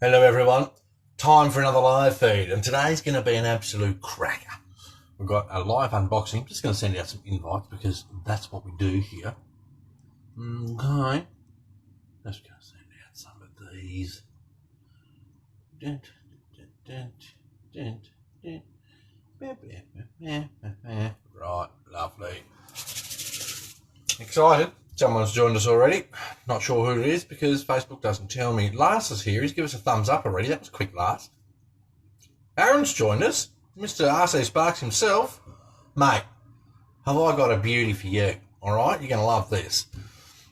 Hello everyone, time for another live feed, and today's going to be an absolute cracker. We've got a live unboxing. I'm just going to send out some invites because that's what we do here. Okay, just going to send out some of these. Right, lovely. Excited. Someone's joined us already. Not sure who it is because Facebook doesn't tell me. Lars is here. He's given us a thumbs up already. That was quick, Lars. Aaron's joined us. Mr. RC Sparks himself. Mate, have I got a beauty for you? All right, you're going to love this.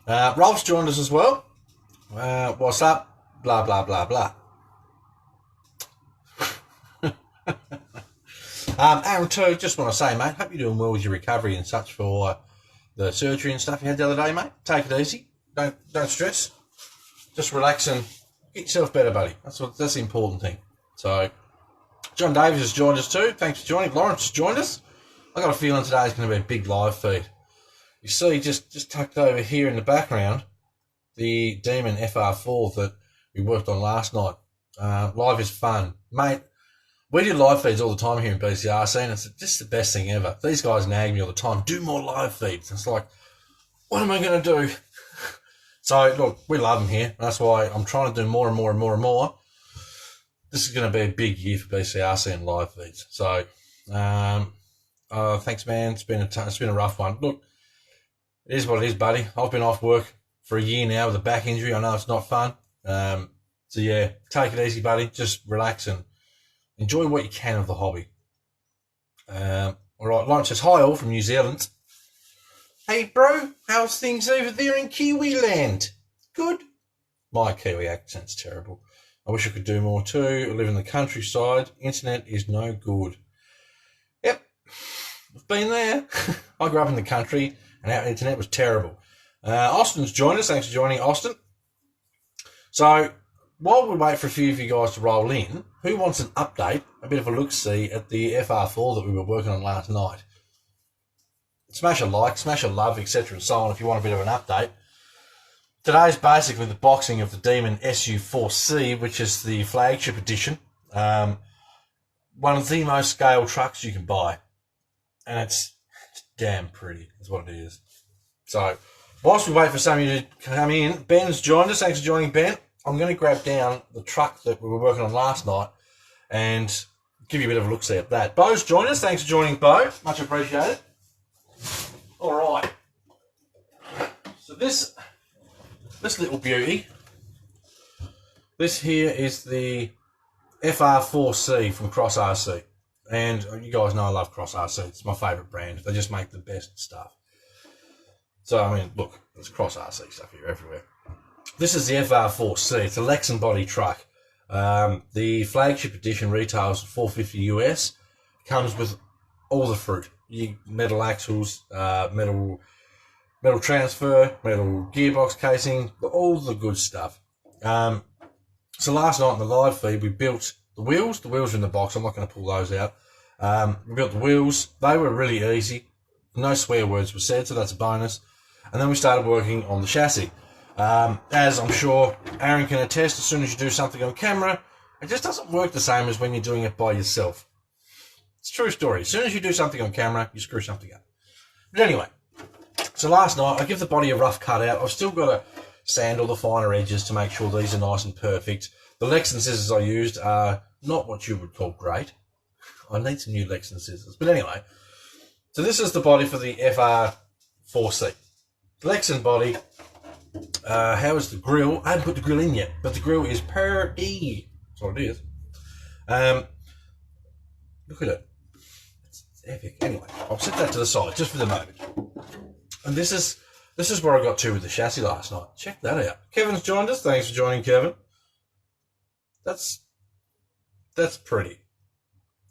Rolf's joined us as well. What's up? Blah, blah, blah, blah. Aaron too, just want to say, mate, hope you're doing well with your recovery and such for the surgery and stuff you had the other day, mate. Take it easy. Don't stress. Just relax and get yourself better, buddy. That's the important thing. So, John Davis has joined us too. Thanks for joining. Lawrence has joined us. I got a feeling today's going to be a big live feed. You see, just tucked over here in the background, the Demon FR4 that we worked on last night. Live is fun, mate. We do live feeds all the time here in BCRC, and it's just the best thing ever. These guys nag me all the time, do more live feeds. It's like, what am I going to do? So, look, we love them here. That's why I'm trying to do more and more and more and more. This is going to be a big year for BCRC and live feeds. So, thanks, man. It's been a rough one. Look, it is what it is, buddy. I've been off work for a year now with a back injury. I know it's not fun. So, yeah, take it easy, buddy. Just relax and enjoy what you can of the hobby. All right, Lawrence says, hi all from New Zealand. Hey, bro, how's things over there in Kiwi land? Good? My Kiwi accent's terrible. I wish I could do more too. I live in the countryside. Internet is no good. Yep, I've been there. I grew up in the country and our internet was terrible. Austin's joined us. Thanks for joining, Austin. So, while we wait for a few of you guys to roll in, who wants an update, a bit of a look-see at the FR4 that we were working on last night? Smash a like, smash a love, etc. and so on if you want a bit of an update. Today's basically the boxing of the Demon SU4C, which is the flagship edition. One of the most scale trucks you can buy. And it's damn pretty, is what it is. So, whilst we wait for some of you to come in, Ben's joined us. Thanks for joining, Ben. I'm going to grab down the truck that we were working on last night and give you a bit of a look-see at that. Bo's joined us. Thanks for joining, Bo. Much appreciated. All right. So this little beauty, this here is the FR4C from Cross RC. And you guys know I love Cross RC. It's my favourite brand. They just make the best stuff. So, I mean, look, there's Cross RC stuff here everywhere. This is the FR4C. It's a Lexan body truck. The flagship edition retails for $450 US. Comes with all the fruit. Metal axles, metal transfer, metal gearbox casing, all the good stuff. So last night in the live feed, we built the wheels. The wheels are in the box. I'm not going to pull those out. We built the wheels. They were really easy. No swear words were said, so that's a bonus. And then we started working on the chassis. As I'm sure Aaron can attest, as soon as you do something on camera, it just doesn't work the same as when you're doing it by yourself. It's a true story. As soon as you do something on camera, you screw something up. But anyway, so last night I give the body a rough cut out. I've still got to sand all the finer edges to make sure these are nice and perfect. The Lexan scissors I used are not what you would call great. I need some new Lexan scissors. But anyway, so this is the body for the FR4C. Lexan body. How is the grill? I haven't put the grill in yet, but the grill is pretty. That's what it is. Look at it. It's epic. Anyway, I'll set that to the side just for the moment. And this is where I got to with the chassis last night. Check that out. Kevin's joined us. Thanks for joining, Kevin. That's pretty.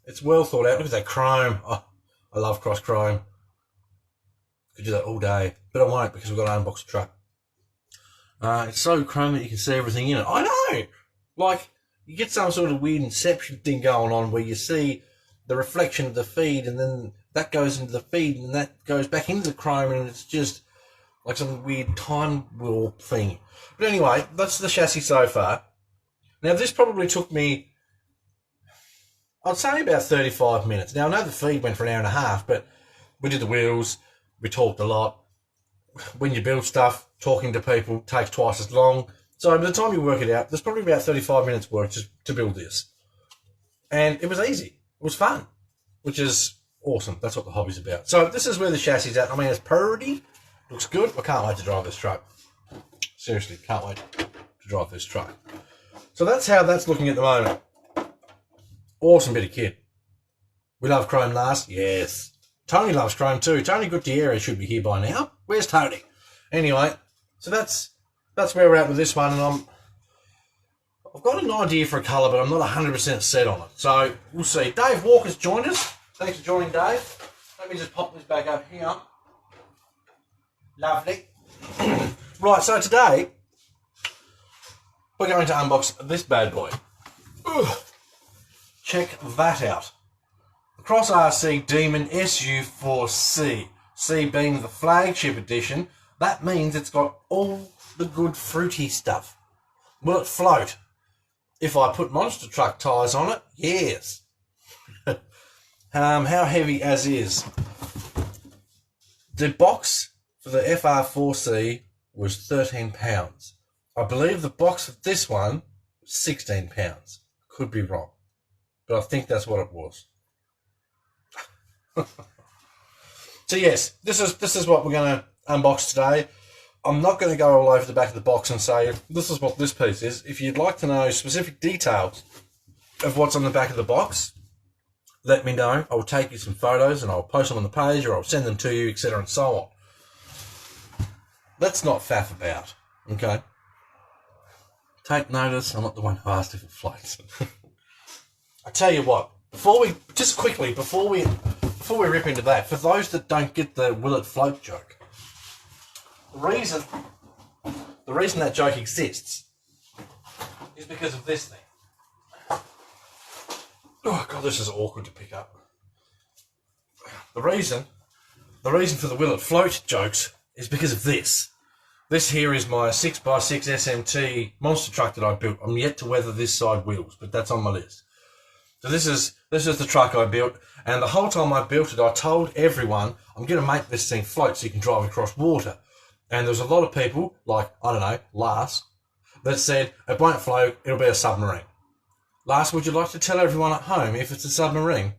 It's well thought out. Look at that chrome. Oh, I love cross chrome. Could do that all day, but I won't because we've got to unbox the truck. It's so chrome that you can see everything in it. I know! Like, you get some sort of weird inception thing going on where you see the reflection of the feed and then that goes into the feed and that goes back into the chrome and it's just like some weird time warp thing. But anyway, that's the chassis so far. Now, this probably took me, I'd say about 35 minutes. Now, I know the feed went for an hour and a half, but we did the wheels, we talked a lot. When you build stuff, talking to people takes twice as long. So by the time you work it out, there's probably about 35 minutes work just to build this. And it was easy. It was fun, which is awesome. That's what the hobby's about. So this is where the chassis is at. I mean, it's pretty. Looks good. I can't wait to drive this truck. Seriously, can't wait to drive this truck. So that's how that's looking at the moment. Awesome bit of kit. We love chrome last. Yes. Tony loves chrome too. Tony Gutierrez should be here by now. Where's Tony? Anyway, so that's where we're at with this one, and I've got an idea for a colour, but I'm not 100% set on it. So we'll see. Dave Walker's joined us. Thanks for joining, Dave. Let me just pop this back up here. Lovely. Right, so today we're going to unbox this bad boy. Ugh. Check that out. The Cross RC Demon SU4C. C being the flagship edition. That means it's got all the good fruity stuff. Will it float? If I put monster truck tyres on it, yes. How heavy as is? The box for the FR4C was 13 pounds. I believe the box for this one was 16 pounds. Could be wrong, but I think that's what it was. So yes, this is what we're going to unbox today. I'm not going to go all over the back of the box and say this is what this piece is. If you'd like to know specific details of what's on the back of the box, let me know. I will take you some photos and I'll post them on the page, or I'll send them to you, etc. and so on. Let's not faff about, okay? Take notice, I'm not the one who asked if it floats. I tell you what, before we rip into that, for those that don't get the will it float joke, the reason that joke exists is because of this thing. Oh god, this is awkward to pick up. The reason for the will it float jokes is because of this. This here is my 6x6 SMT monster truck that I built. I'm yet to weather this side wheels, but that's on my list. So this is the truck I built, and the whole time I built it, I told everyone I'm going to make this thing float so you can drive across water. And there's a lot of people, like, I don't know, Lars, that said, it won't float, it'll be a submarine. Lars, would you like to tell everyone at home if it's a submarine?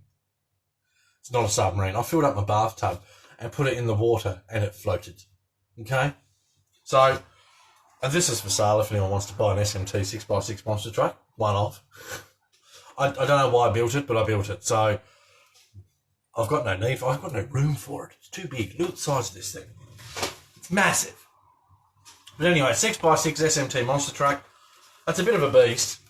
It's not a submarine. I filled up my bathtub and put it in the water and it floated. Okay? So, and this is for sale if anyone wants to buy an SMT 6x6 monster truck. One off. I don't know why I built it, but I built it. So, I've got no need for it. I've got no room for it. It's too big. Look at the size of this thing. It's massive. But anyway, 6x6 SMT monster truck. That's a bit of a beast.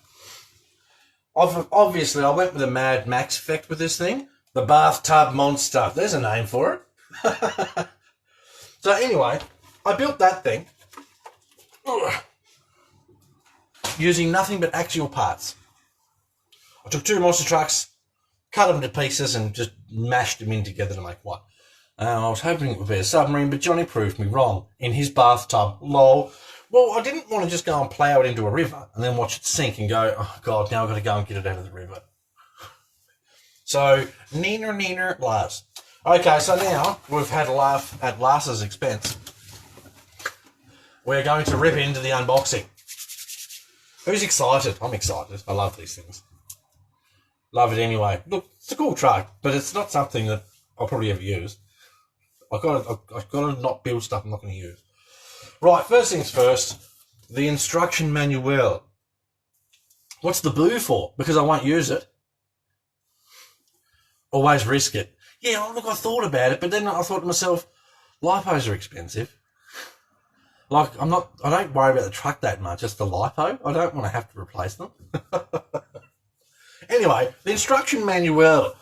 Obviously, I went with a Mad Max effect with this thing. The bathtub monster. There's a name for it. So anyway, I built that thing using nothing but axial parts. I took two monster trucks, cut them to pieces and just mashed them in together to make one. I was hoping it would be a submarine, but Johnny proved me wrong. In his bathtub, lol. Well, I didn't want to just go and plough it into a river and then watch it sink and go, oh God, now I've got to go and get it out of the river. So, neener, Lars. Okay, so now we've had a laugh at Lars's expense. We're going to rip into the unboxing. Who's excited? I'm excited. I love these things. Love it anyway. Look, it's a cool truck, but it's not something that I'll probably ever use. I've got to not build stuff I'm not going to use. Right, first things first, the instruction manual. What's the boo for? Because I won't use it. Always risk it. Yeah, look, I thought about it, but then I thought to myself, lipos are expensive. Like, I don't worry about the truck that much, it's the lipo. I don't want to have to replace them. Anyway, the instruction manual.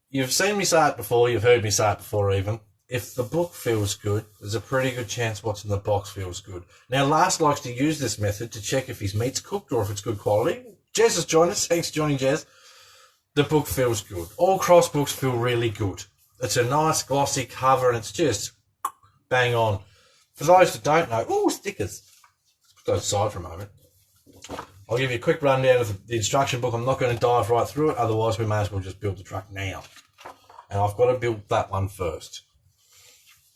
You've seen me say it before, you've heard me say it before even. If the book feels good, there's a pretty good chance what's in the box feels good. Now, Lars likes to use this method to check if his meat's cooked or if it's good quality. Jez has joined us. Thanks for joining, Jez. The book feels good. All cross books feel really good. It's a nice glossy cover and it's just bang on. For those that don't know, stickers. Let's put those aside for a moment. I'll give you a quick rundown of the instruction book. I'm not going to dive right through it, otherwise we may as well just build the truck now. And I've got to build that one first,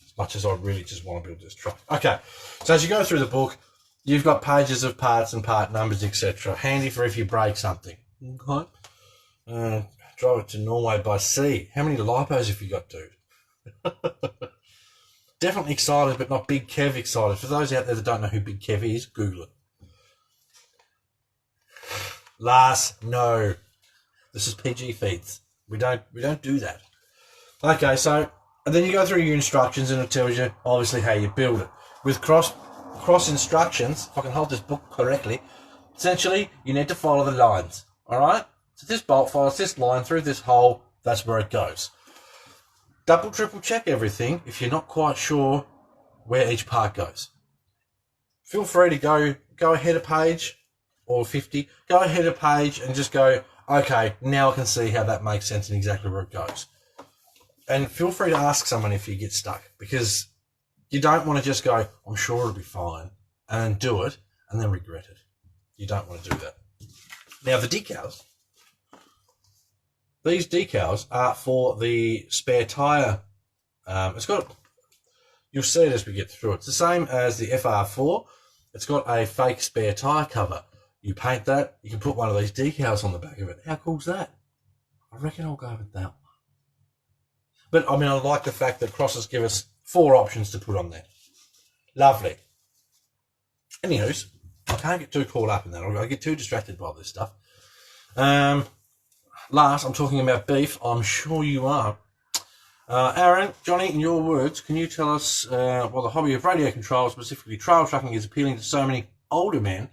as much as I really just want to build this truck. Okay, so as you go through the book, you've got pages of parts and part numbers, etc. Handy for if you break something. Okay. Drive it to Norway by sea. How many lipos have you got, dude? Definitely excited, but not Big Kev excited. For those out there that don't know who Big Kev is, Google it. Lars, no. This is PG feeds. We don't do that. Okay, so and then you go through your instructions and it tells you obviously how you build it. With cross instructions, if I can hold this book correctly, essentially you need to follow the lines. Alright? So this bolt follows this line through this hole, that's where it goes. Double, triple check everything if you're not quite sure where each part goes. Feel free to go ahead a page or 50, go ahead a page and just go, okay, now I can see how that makes sense and exactly where it goes. And feel free to ask someone if you get stuck, because you don't want to just go, I'm sure it'll be fine, and do it and then regret it. You don't want to do that. Now the decals. These decals are for the spare tyre. You'll see it as we get through it. It's the same as the FR4. It's got a fake spare tyre cover. You paint that, you can put one of these decals on the back of it. How cool's that? I reckon I'll go with that one. But, I mean, I like the fact that Crosses give us 4 options to put on there. Lovely. Anywho's, I can't get too caught up in that. I get too distracted by this stuff. Last, I'm talking about beef. I'm sure you are. Aaron, Johnny, in your words, can you tell us why the hobby of radio control, specifically trail trucking, is appealing to so many older men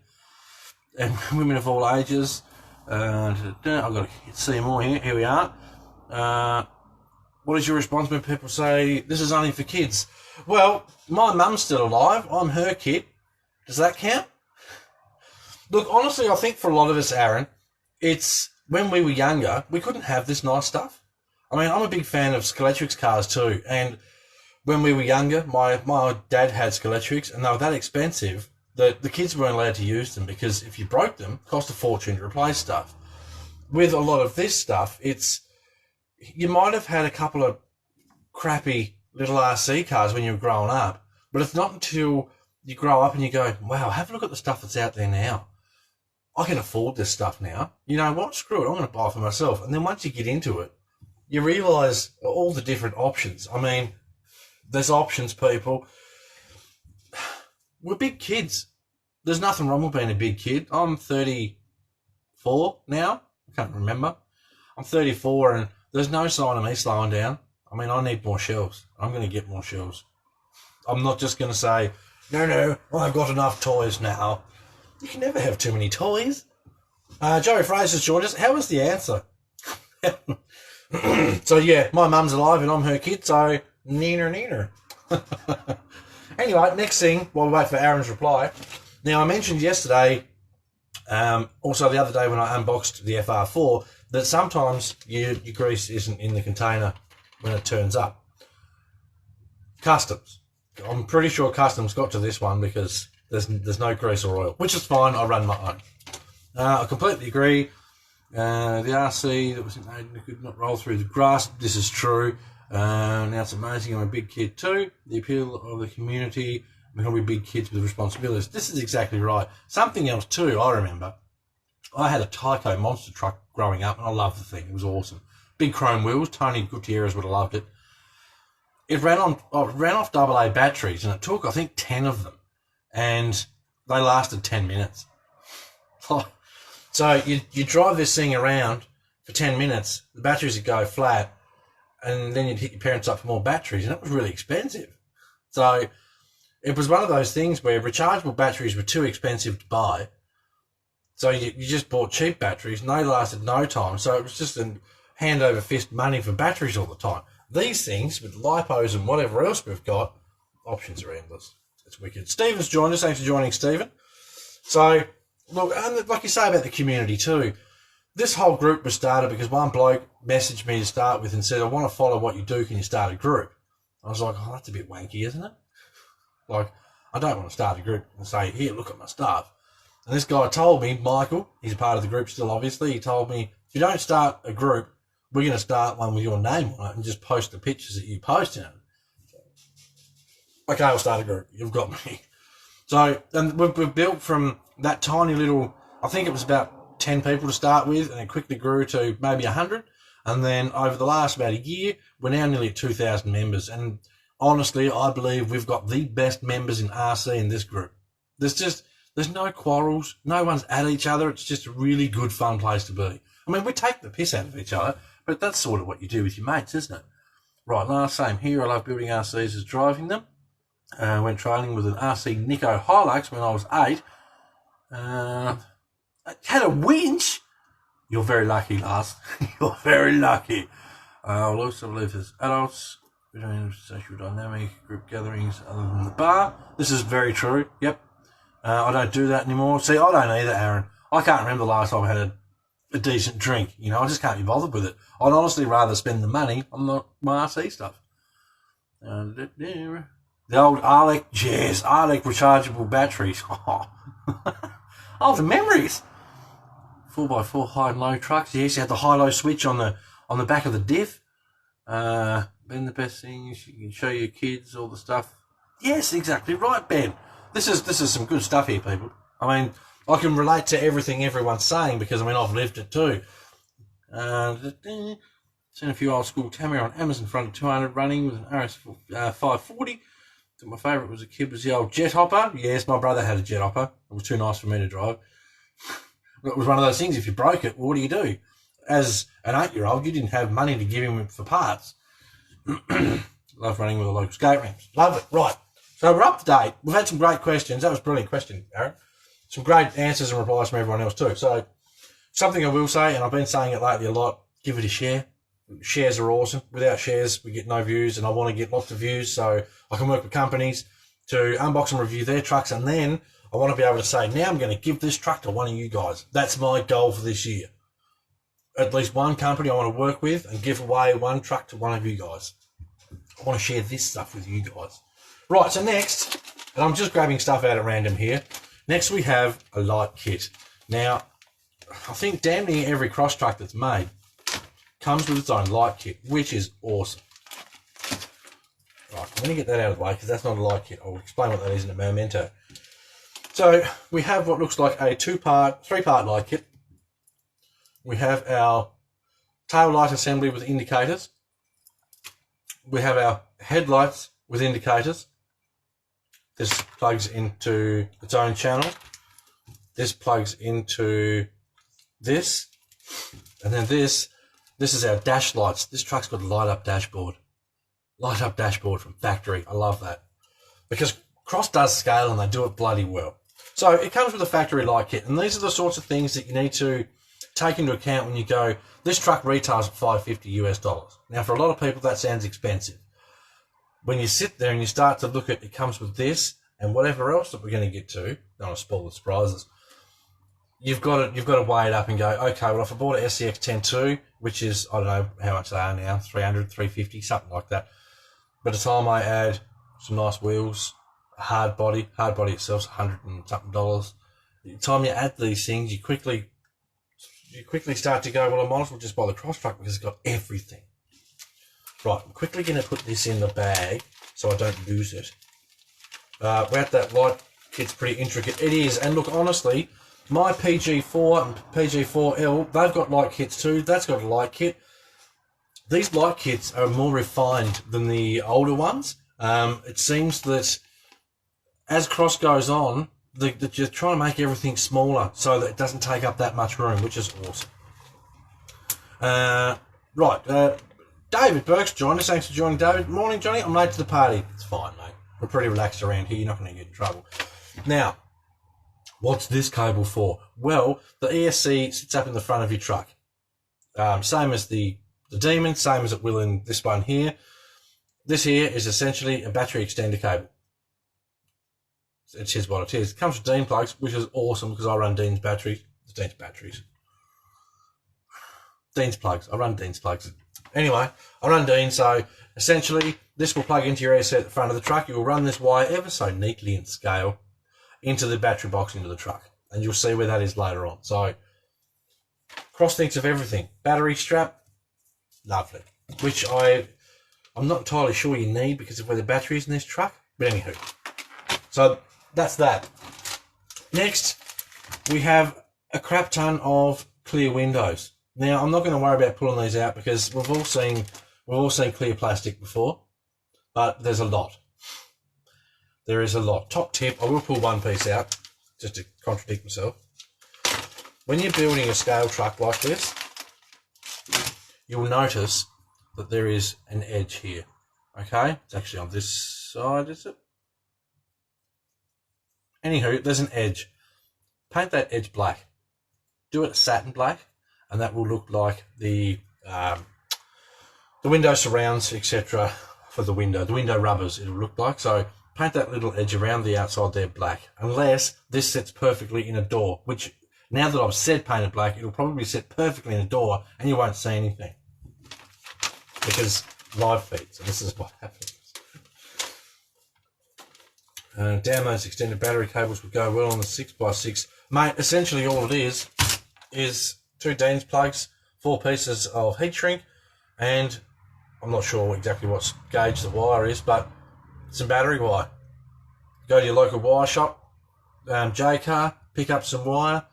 and women of all ages? I've got to see more here. Here we are. What is your response when people say, this is only for kids? Well, my mum's still alive. I'm her kid. Does that count? Look, honestly, I think for a lot of us, Aaron, it's when we were younger, we couldn't have this nice stuff. I mean, I'm a big fan of Skeletrix cars too. And when we were younger, my dad had Skeletrix and they were that expensive that the kids weren't allowed to use them because if you broke them, it cost a fortune to replace stuff. With a lot of this stuff, you might have had a couple of crappy little RC cars when you were growing up, but it's not until you grow up and you go, wow, have a look at the stuff that's out there now. I can afford this stuff now. You know what? Screw it. I'm going to buy it for myself. And then once you get into it, you realise all the different options. I mean, there's options, people. We're big kids. There's nothing wrong with being a big kid. I'm 34 now. I can't remember. I'm 34 and there's no sign of me slowing down. I mean, I need more shelves. I'm going to get more shelves. I'm not just going to say, no, I've got enough toys now. You can never have too many toys. Joey Fraser's joined us. How was the answer? So, yeah, my mum's alive and I'm her kid, so neener. Anyway, next thing, while we wait for Aaron's reply. Now, I mentioned yesterday, also the other day when I unboxed the FR4, that sometimes your grease isn't in the container when it turns up. Customs. I'm pretty sure Customs got to this one because there's no grease or oil, which is fine. I run my own. I completely agree. The RC that was in Aiden could not roll through the grass. This is true. Now it's amazing. I'm a big kid too. The appeal of the community. We're going to be big kids with responsibilities. This is exactly right. Something else too, I remember. I had a Tyco monster truck growing up and I loved the thing. It was awesome. Big chrome wheels. Tony Gutierrez would have loved it. It ran off AA batteries and it took, I think, 10 of them. And they lasted 10 minutes. So you drive this thing around for 10 minutes, the batteries would go flat, and then you'd hit your parents up for more batteries, and it was really expensive. So it was one of those things where rechargeable batteries were too expensive to buy. So you just bought cheap batteries, and they lasted no time. So it was just a hand over fist money for batteries all the time. These things, with lipos and whatever else we've got, options are endless. It's wicked. Stephen's joined us. Thanks for joining, Stephen. So, look, and like you say about the community too, this whole group was started because one bloke messaged me to start with and said, I want to follow what you do. Can you start a group? I was like, oh, that's a bit wanky, isn't it? Like, I don't want to start a group and say, here, look at my stuff. And this guy told me, Michael, he's a part of the group still, obviously, he told me, if you don't start a group, we're going to start one with your name on it and just post the pictures that you post in it. Okay, I'll start a group. You've got me. So, and we've built from that tiny little, I think it was about 10 people to start with, and it quickly grew to maybe 100. And then over the last about a year, we're now nearly at 2,000 members. And honestly, I believe we've got the best members in RC in this group. There's no quarrels. No one's at each other. It's just a really good, fun place to be. I mean, we take the piss out of each other, but that's sort of what you do with your mates, isn't it? Right, last same here. I love building RCs as driving them. Went training with an RC Nico Hilux when I was 8. Had a winch. You're very lucky, Lars. You're very lucky. I'll also believe there's adults doing social dynamic group gatherings other than the bar. This is very true. Yep. I don't do that anymore. See, I don't either, Aaron. I can't remember the last time I had a decent drink. You know, I just can't be bothered with it. I'd honestly rather spend the money on my RC stuff. The old Arlec, yes, Arlec rechargeable batteries. Oh, the memories. 4x4 high and low trucks. Yes, you had the high-low switch on the back of the diff. Ben, the best thing is you can show your kids all the stuff. Yes, exactly right, Ben. This is some good stuff here, people. I mean, I can relate to everything everyone's saying because, I mean, I've lived it too. Seen a few old school Tamiya on Amazon front of 200 running with an RS 540. My favourite was a kid was the old jet hopper. Yes, my brother had a jet hopper. It was too nice for me to drive. It was one of those things, if you broke it, well, what do? As an 8-year-old, you didn't have money to give him for parts. Love running with the local skate ramps. Love it. Right. So we're up to date. We've had some great questions. That was a brilliant question, Aaron. Some great answers and replies from everyone else too. So something I will say, and I've been saying it lately a lot, give it a share. Shares are awesome. Without shares, we get no views, and I want to get lots of views so I can work with companies to unbox and review their trucks, and then I want to be able to say, now I'm going to give this truck to one of you guys. That's my goal for this year. At least one company I want to work with and give away one truck to one of you guys. I want to share this stuff with you guys. Right, so next, and I'm just grabbing stuff out at random here. Next we have a light kit. Now, I think damn near every cross truck that's made comes with its own light kit, which is awesome. Right, I'm going to get that out of the way because that's not a light kit. I'll explain what that is in a momento. So we have what looks like a three-part light kit. We have our tail light assembly with indicators. We have our headlights with indicators. This plugs into its own channel. This plugs into this. And then this is our dash lights. This truck's got a light-up dashboard. Light-up dashboard from factory. I love that. Because Cross does scale and they do it bloody well. So it comes with a factory light kit. And these are the sorts of things that you need to take into account when you go, this truck retails at $550 US. Now, for a lot of people, that sounds expensive. When you sit there and you start to look at, it comes with this and whatever else that we're going to get to, don't want to spoil the surprises, you've got to weigh it up and go, okay, well, if I bought an SCX 10.2, which is, I don't know how much they are now, 300, 350, something like that. By the time I add some nice wheels, a hard body itself's $100 and something. By the time you add these things, you quickly start to go, well, I might as well just buy the cross truck because it's got everything. Right, I'm quickly going to put this in the bag so I don't lose it. That light kit's pretty intricate. It is, and look, honestly, my PG4 and PG4L, they've got light kits too. That's got a light kit. These light kits are more refined than the older ones. It seems that as Cross goes on, they're trying to make everything smaller so that it doesn't take up that much room, which is awesome. David Burke's joined us. Thanks for joining, David. Morning, Johnny. I'm late to the party. It's fine, mate. We're pretty relaxed around here. You're not going to get in trouble. Now, what's this cable for? Well, the ESC sits up in the front of your truck. Same as the Demon, same as it will in this one here. This here is essentially a battery extender cable. It is what it is. It comes with Dean plugs, which is awesome because I run Dean's batteries. Dean's plugs. I run Dean's plugs. Anyway, I run Dean, so essentially this will plug into your ESC at the front of the truck. You will run this wire ever so neatly in scale into the battery box into the truck. and you'll see where that is later on. So Cross thinks of everything. Battery strap, lovely. Which I'm not entirely sure you need because of where the battery is in this truck. But anywho, so that's that. Next, we have a crap ton of clear windows. Now, I'm not going to worry about pulling these out because we've all seen clear plastic before, but there's a lot. There is a lot. Top tip, I will pull one piece out just to contradict myself. When you're building a scale truck like this, you'll notice that there is an edge here. Okay? It's actually on this side, is it? Anywho, there's an edge. Paint that edge black. Do it satin black, and that will look like the window surrounds, etc. for the window rubbers it'll look like. So paint that little edge around the outside there black, unless this sits perfectly in a door, which now that I've said paint it black, it'll probably sit perfectly in a door and you won't see anything because live feeds, and this is what happens. Down those extended battery cables would go well on the 6x6. Mate, essentially all it is 2 Dean's plugs, 4 pieces of heat shrink, and I'm not sure exactly what gauge the wire is, but some battery wire. Go to your local wire shop, J-Car, pick up some wire.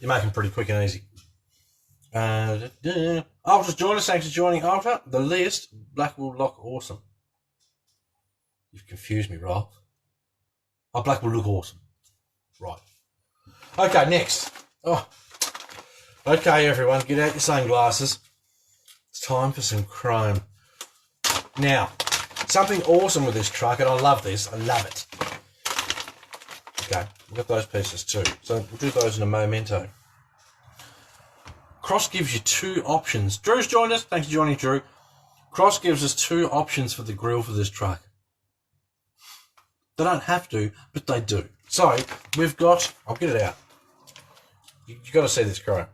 You make them pretty quick and easy. Ultra's joined us. Thanks for joining Ultra. The list, black will look awesome. You've confused me, Ralph. Oh, black will look awesome. Right. Okay, next. Oh. Okay, everyone, get out your sunglasses. It's time for some chrome. Now, something awesome with this truck, and I love this. I love it. Okay, we've got those pieces too. So we'll do those in a momento. Cross gives you 2 options. Drew's joined us. Thanks for joining, Drew. Cross gives us 2 options for the grille for this truck. They don't have to, but they do. So we've got, I'll get it out. You've got to see this chrome.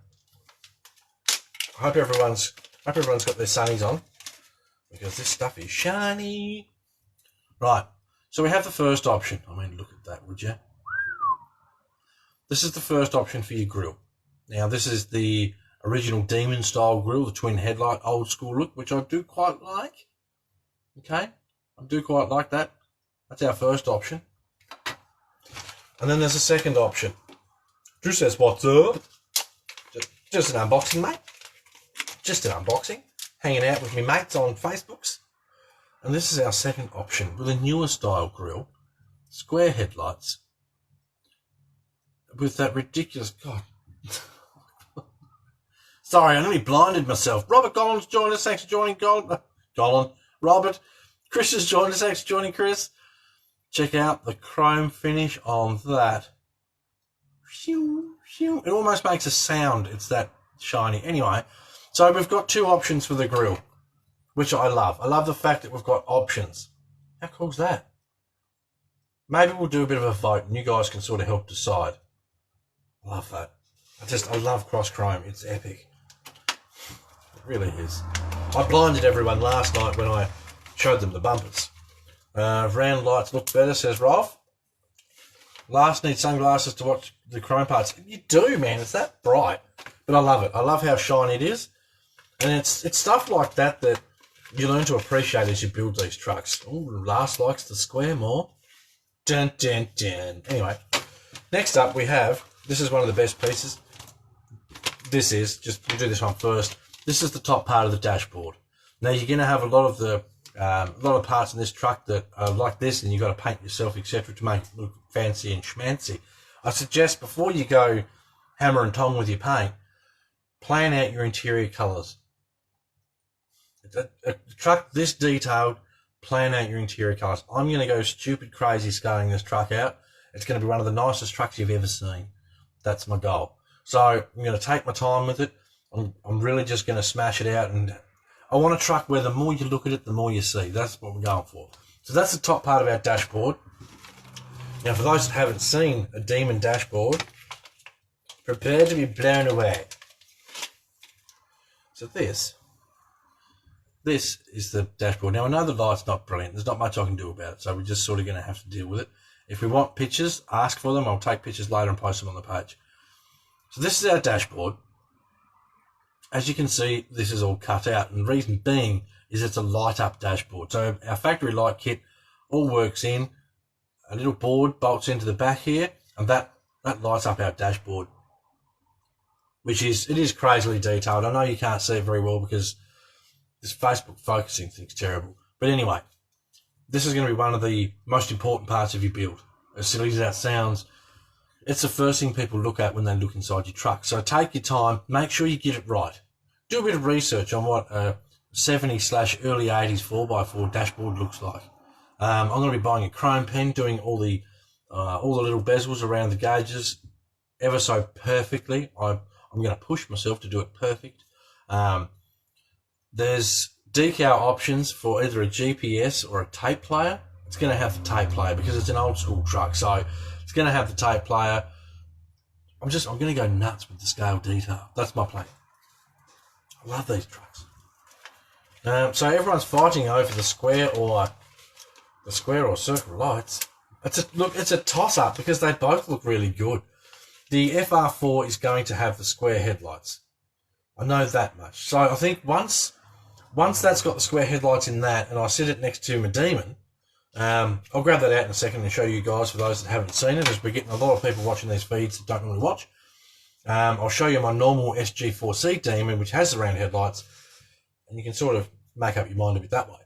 I hope everyone's got their sunnies on because this stuff is shiny. Right, so we have the first option. I mean, look at that, would you? This is the first option for your grille. Now, this is the original Demon style grille, the twin headlight, old school look, which I do quite like. Okay, I do quite like that. That's our first option. And then there's a second option. Drew says, what's up? Just an unboxing, mate. Just an unboxing. Hanging out with me mates on Facebooks. And this is our second option with a newer style grille. Square headlights. With that ridiculous... God. Sorry, I nearly blinded myself. Robert Gollins joined us. Thanks for joining, Gollin. Robert. Chris has joined us. Thanks for joining, Chris. Check out the chrome finish on that. It almost makes a sound. It's that shiny. Anyway, so we've got 2 options for the grille, which I love. I love the fact that we've got options. How cool's that? Maybe we'll do a bit of a vote and you guys can sort of help decide. I love that. I love cross chrome. It's epic. It really is. I blinded everyone last night when I showed them the bumpers. Round lights look better, says Rolf. Last need sunglasses to watch the chrome parts. You do, man. It's that bright. But I love it. I love how shiny it is. And it's stuff like that that you learn to appreciate as you build these trucks. Ooh, last likes the square more. Dun, dun, dun. Anyway, next up we have, this is one of the best pieces. We'll do this one first. This is the top part of the dashboard. Now you're going to have a lot of parts in this truck that are like this, and you've got to paint yourself, etc., to make it look fancy and schmancy. I suggest before you go hammer and tong with your paint, plan out your interior colours. A truck this detailed, plan out your interior colours. I'm going to go stupid crazy scaling this truck out. It's going to be one of the nicest trucks you've ever seen. That's my goal. So I'm going to take my time with it. I'm really just going to smash it out, and I want a truck where the more you look at it, the more you see. That's what we're going for. So that's the top part of our dashboard. Now, for those that haven't seen a Demon dashboard, prepare to be blown away. So this is the dashboard. Now, I know the light's not brilliant. There's not much I can do about it, so we're just sort of going to have to deal with it. If we want pictures, ask for them. I'll take pictures later and post them on the page. So this is our dashboard. As you can see, this is all cut out, and the reason being is it's a light up dashboard. So our factory light kit all works in. A little board bolts into the back here, and that lights up our dashboard, it is crazily detailed. I know you can't see it very well because this Facebook focusing thing's terrible. But anyway, this is going to be one of the most important parts of your build. As silly as that sounds, it's the first thing people look at when they look inside your truck. So take your time, make sure you get it right. Do a bit of research on what a 70/early 80s 4x4 dashboard looks like. I'm going to be buying a chrome pen, doing all the little bezels around the gauges ever so perfectly. I'm going to push myself to do it perfect. There's decal options for either a GPS or a tape player. It's going to have the tape player because it's an old school truck, so it's going to have the tape player. I'm going to go nuts with the scale detail. That's my plan. I love these trucks. So everyone's fighting over the square or circle lights. It's a toss-up because they both look really good. The FR4 is going to have the square headlights. I know that much. So I think once that's got the square headlights in that, and I sit it next to my Demon, I'll grab that out in a second and show you guys for those that haven't seen it, as we're getting a lot of people watching these feeds that don't really watch. I'll show you my normal SG4C Demon, which has the round headlights, and you can sort of make up your mind a bit that way.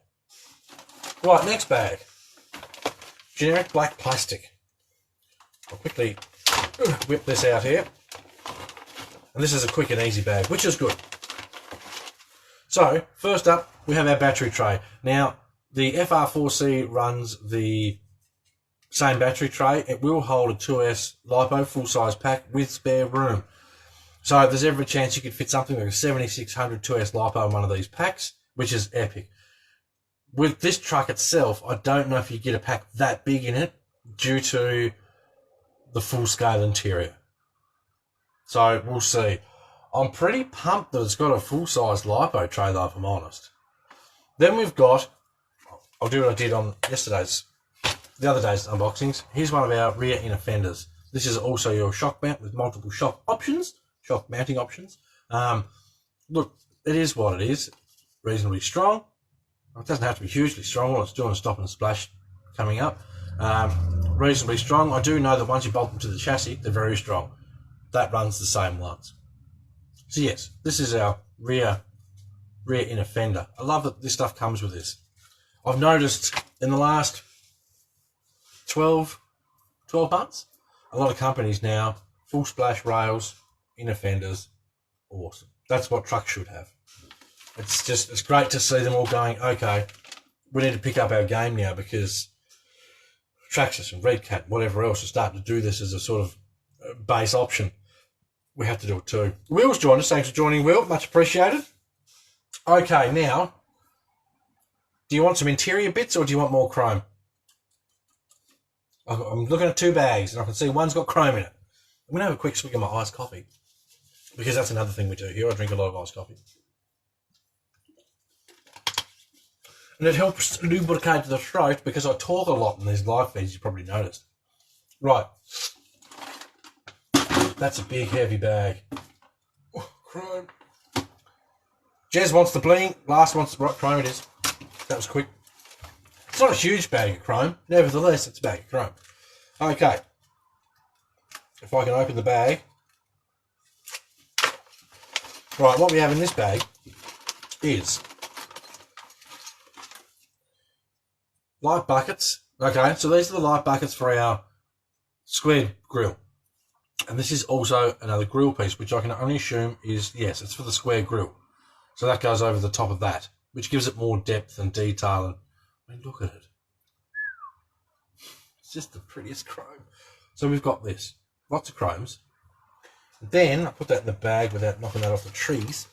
Right, next bag. Generic black plastic. I'll quickly whip this out here. And this is a quick and easy bag, which is good. So, first up, we have our battery tray. Now, the FR4C runs the same battery tray. It will hold a 2S LiPo full-size pack with spare room. So, there's every chance you could fit something like a 7600 2S LiPo in one of these packs, which is epic. With this truck itself, I don't know if you get a pack that big in it due to the full-scale interior. So, we'll see. I'm pretty pumped that it's got a full-size LiPo tray, though, if I'm honest. Then we've got, I'll do what I did on the other day's unboxings. Here's one of our rear inner fenders. This is also your shock mount with multiple shock mounting options. Look, it is what it is. Reasonably strong. It doesn't have to be hugely strong. All it's doing is stop and splash coming up. Reasonably strong. I do know that once you bolt them to the chassis, they're very strong. That runs the same ones. So yes, this is our rear inner fender. I love that this stuff comes with this. I've noticed in the last 12 months, a lot of companies now, full splash rails, inner fenders, awesome. That's what trucks should have. It's great to see them all going, okay, we need to pick up our game now because Traxxas and Redcat and whatever else are starting to do this as a sort of base option. We have to do it too. Will's joined us. Thanks for joining, Will. Much appreciated. Okay, now, do you want some interior bits or do you want more chrome? I'm looking at two bags and I can see one's got chrome in it. I'm going to have a quick swig of my iced coffee because that's another thing we do here. I drink a lot of iced coffee. And it helps lubricate the throat because I talk a lot in these live feeds, you probably noticed. Right. That's a big, heavy bag. Oh, chrome. Jez wants the bling. Last wants the bright chrome. It is. That was quick. It's not a huge bag of chrome. Nevertheless, it's a bag of chrome. Okay. If I can open the bag. Right, what we have in this bag is light buckets. Okay, so these are the light buckets for our square grill. And this is also another grill piece, which I can only assume is, yes, it's for the square grill. So that goes over the top of that, which gives it more depth and detail. And I mean, look at it. It's just the prettiest chrome. So we've got this, lots of chromes. Then I put that in the bag without knocking that off the trees.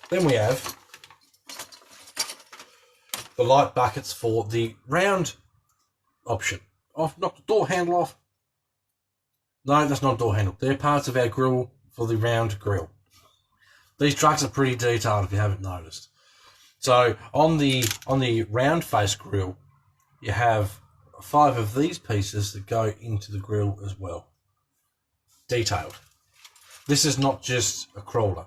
Then we have the light buckets for the round option. I've knocked the door handle off. No, that's not a door handle. They're parts of our grill for the round grill. These trucks are pretty detailed if you haven't noticed. So on the round face grill, you have 5 of these pieces that go into the grill as well. Detailed. This is not just a crawler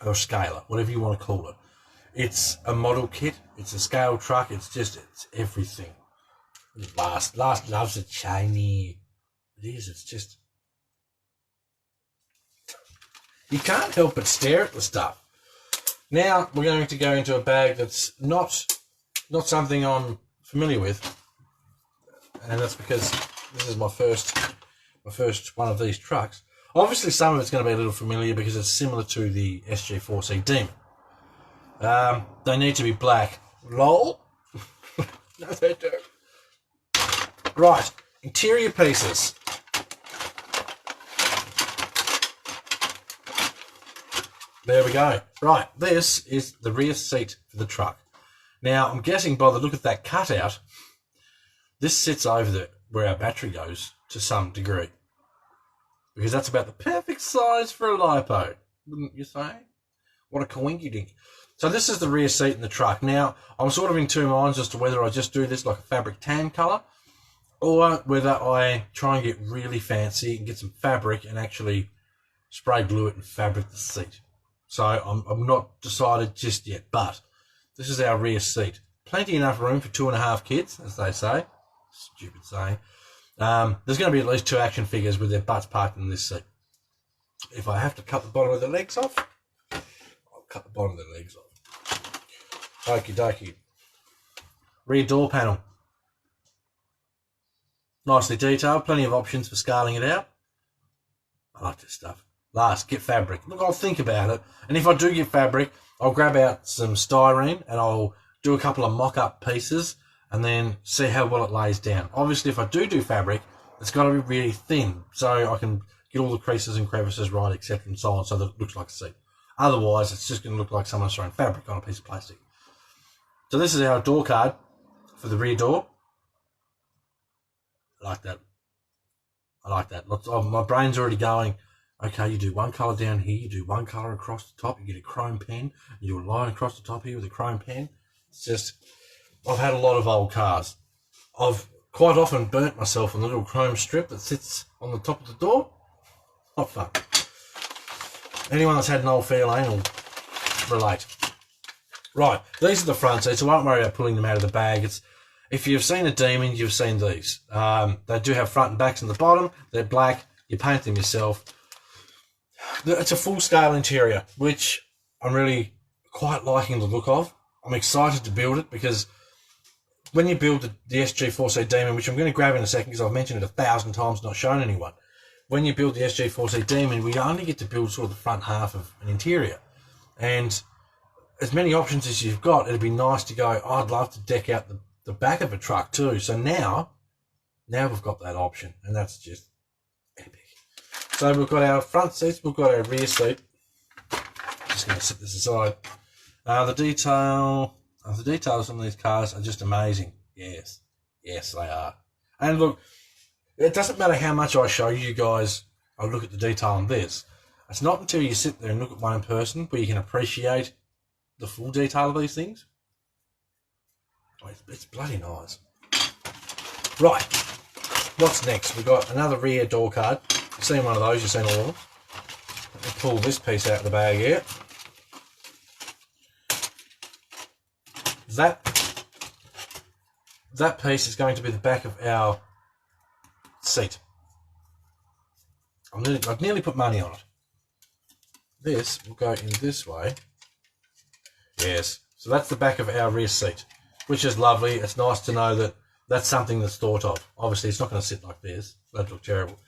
or a scaler, whatever you want to call it. It's a model kit. It's a scale truck. It's everything. Last loves it shiny. It is. It's just, you can't help but stare at the stuff. Now we're going to go into a bag that's not something I'm familiar with, and that's because this is my first one of these trucks. Obviously, some of it's going to be a little familiar because it's similar to the SG4C Demon. They need to be black. Lol. No, they do. Right, interior pieces. There we go. Right, this is the rear seat for the truck. Now, I'm guessing by the look of that cutout, this sits over where our battery goes to some degree. Because that's about the perfect size for a lipo, wouldn't you say? What a coinky-dink. So this is the rear seat in the truck. Now, I'm sort of in two minds as to whether I just do this like a fabric tan colour, or whether I try and get really fancy and get some fabric and actually spray glue it and fabric the seat. So I'm not decided just yet, but this is our rear seat. Plenty enough room for 2.5 kids, as they say. Stupid saying. There's going to be at least 2 action figures with their butts parked in this seat. If I have to cut the bottom of their legs off, I'll cut the bottom of their legs off. Okie dokie. Rear door panel. Nicely detailed. Plenty of options for scaling it out. I like this stuff. Last, get fabric. Look, I'll think about it. And if I do get fabric, I'll grab out some styrene and I'll do a couple of mock-up pieces and then see how well it lays down. Obviously, if I do fabric, it's got to be really thin so I can get all the creases and crevices right, etc. and so on, so that it looks like a seat. Otherwise, it's just going to look like someone's throwing fabric on a piece of plastic. So this is our door card for the rear door. I like that. I like that. My brain's already going, okay, you do one colour down here, you do one colour across the top, you get a chrome pen, you do a line across the top here with a chrome pen. It's just, I've had a lot of old cars. I've quite often burnt myself on the little chrome strip that sits on the top of the door. Not fun. Anyone that's had an old Fairlane will relate. Right, these are the front seats, so I won't worry about pulling them out of the bag. If you've seen a Demon, you've seen these. They do have front and backs on the bottom. They're black. You paint them yourself. It's a full-scale interior, which I'm really quite liking the look of. I'm excited to build it because when you build the SG4C Demon, which I'm going to grab in a second because I've mentioned it 1,000 times, not shown anyone. When you build the SG4C Demon, we only get to build sort of the front half of an interior. And as many options as you've got, it'd be nice to go, oh, I'd love to deck out the back of a truck too. So now we've got that option, and that's just epic. So we've got our front seats, we've got our rear seat. Just going to set this aside. The details on these cars are just amazing. Yes, they are. And look, it doesn't matter how much I show you guys, I look at the detail on this. It's not until you sit there and look at one in person where you can appreciate the full detail of these things. It's bloody nice. Right, what's next? We've got another rear door card. You've seen one of those, you've seen all of them. Let me pull this piece out of the bag here. That piece is going to be the back of our seat. I've nearly put money on it. This will go in this way. Yes, so that's the back of our rear seat, which is lovely. It's nice to know that that's something that's thought of. Obviously, it's not going to sit like this. That'd look terrible.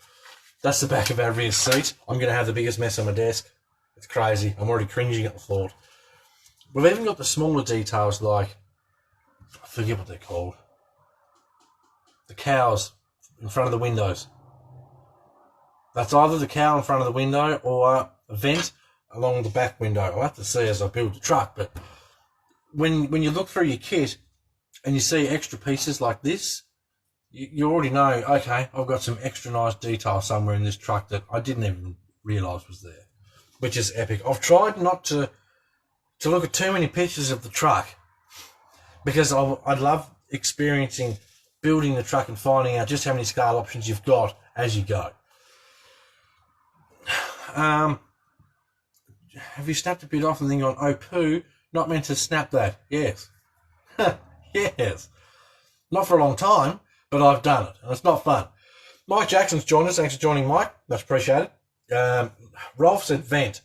That's the back of our rear seat. I'm going to have the biggest mess on my desk. It's crazy. I'm already cringing at the thought. We've even got the smaller details like, I forget what they're called. The cows in front of the windows. That's either the cow in front of the window or a vent along the back window. I'll have to see as I build the truck, but when you look through your kit and you see extra pieces like this, you already know, okay, I've got some extra nice detail somewhere in this truck that I didn't even realise was there, which is epic. I've tried not to look at too many pictures of the truck because I love experiencing building the truck and finding out just how many scale options you've got as you go. Have you snapped a bit off and then gone, oh poo, not meant to snap that? Yes. Yes. Not for a long time, but I've done it, and it's not fun. Mike Jackson's joined us. Thanks for joining, Mike. Much appreciated. Rolf said vent.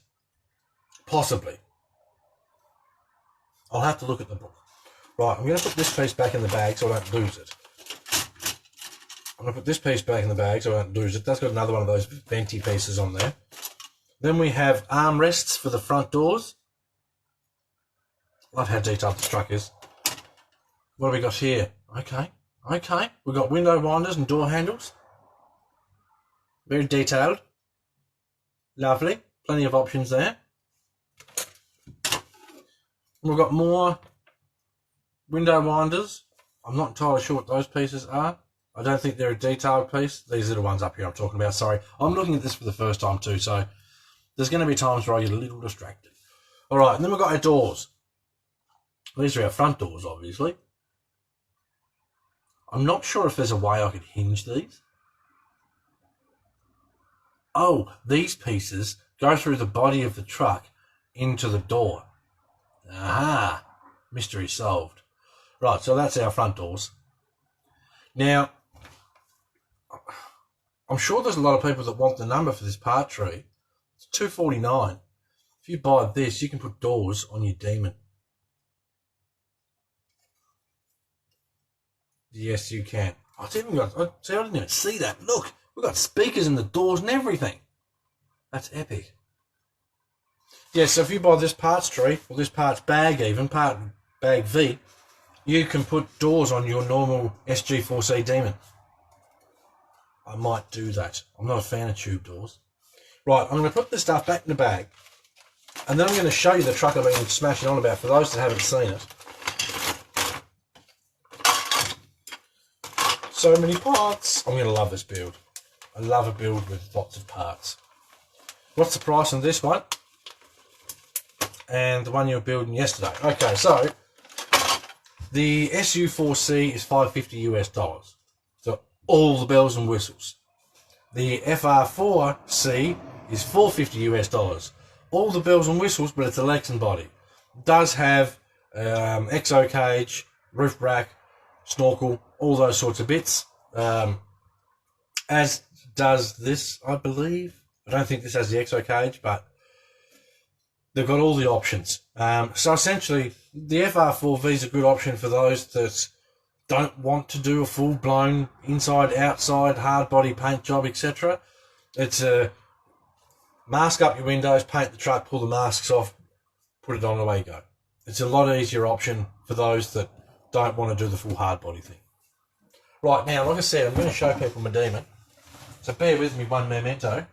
Possibly. I'll have to look at the book. Right, I'm going to put this piece back in the bag so I don't lose it. I'm going to put this piece back in the bag so I don't lose it. That's got another one of those venti pieces on there. Then we have armrests for the front doors. Love how detailed this truck is. What have we got here? Okay. We've got window winders and door handles. Very detailed. Lovely. Plenty of options there. We've got more window winders. I'm not entirely sure what those pieces are. I don't think they're a detailed piece. These are the ones up here I'm talking about. Sorry. I'm looking at this for the first time too, so there's going to be times where I get a little distracted. All right, and then we've got our doors. These are our front doors, obviously. I'm not sure if there's a way I could hinge these. Oh, these pieces go through the body of the truck into the door. Aha, mystery solved. Right, so that's our front doors. Now, I'm sure there's a lot of people that want the number for this part tree. It's $249. If you buy this, you can put doors on your Demon. Yes, you can. It's even got. See, I didn't even see that. Look, we've got speakers in the doors and everything. That's epic. Yeah, so if you buy this parts tree, or this parts bag even, part bag V, you can put doors on your normal SG4C Demon. I might do that. I'm not a fan of tube doors. Right, I'm going to put this stuff back in the bag, and then I'm going to show you the truck I've been smashing on about for those that haven't seen it. So many parts. I'm going to love this build. I love a build with lots of parts. What's the price on this one? And the one you were building yesterday. Okay, so the SU4C is $550 US. So all the bells and whistles. The FR4C is $450 US. All the bells and whistles, but it's a Lexan body. It does have exo cage, roof rack, snorkel, all those sorts of bits. As does this, I believe. I don't think this has the exo cage, but they've got all the options. So essentially, the FR4V is a good option for those that don't want to do a full-blown inside-outside hard body paint job, etc. It's a mask up your windows, paint the truck, pull the masks off, put it on, away you go. It's a lot easier option for those that don't want to do the full hard body thing. Right, now, like I said, I'm going to show people my Demon. So bear with me, one memento.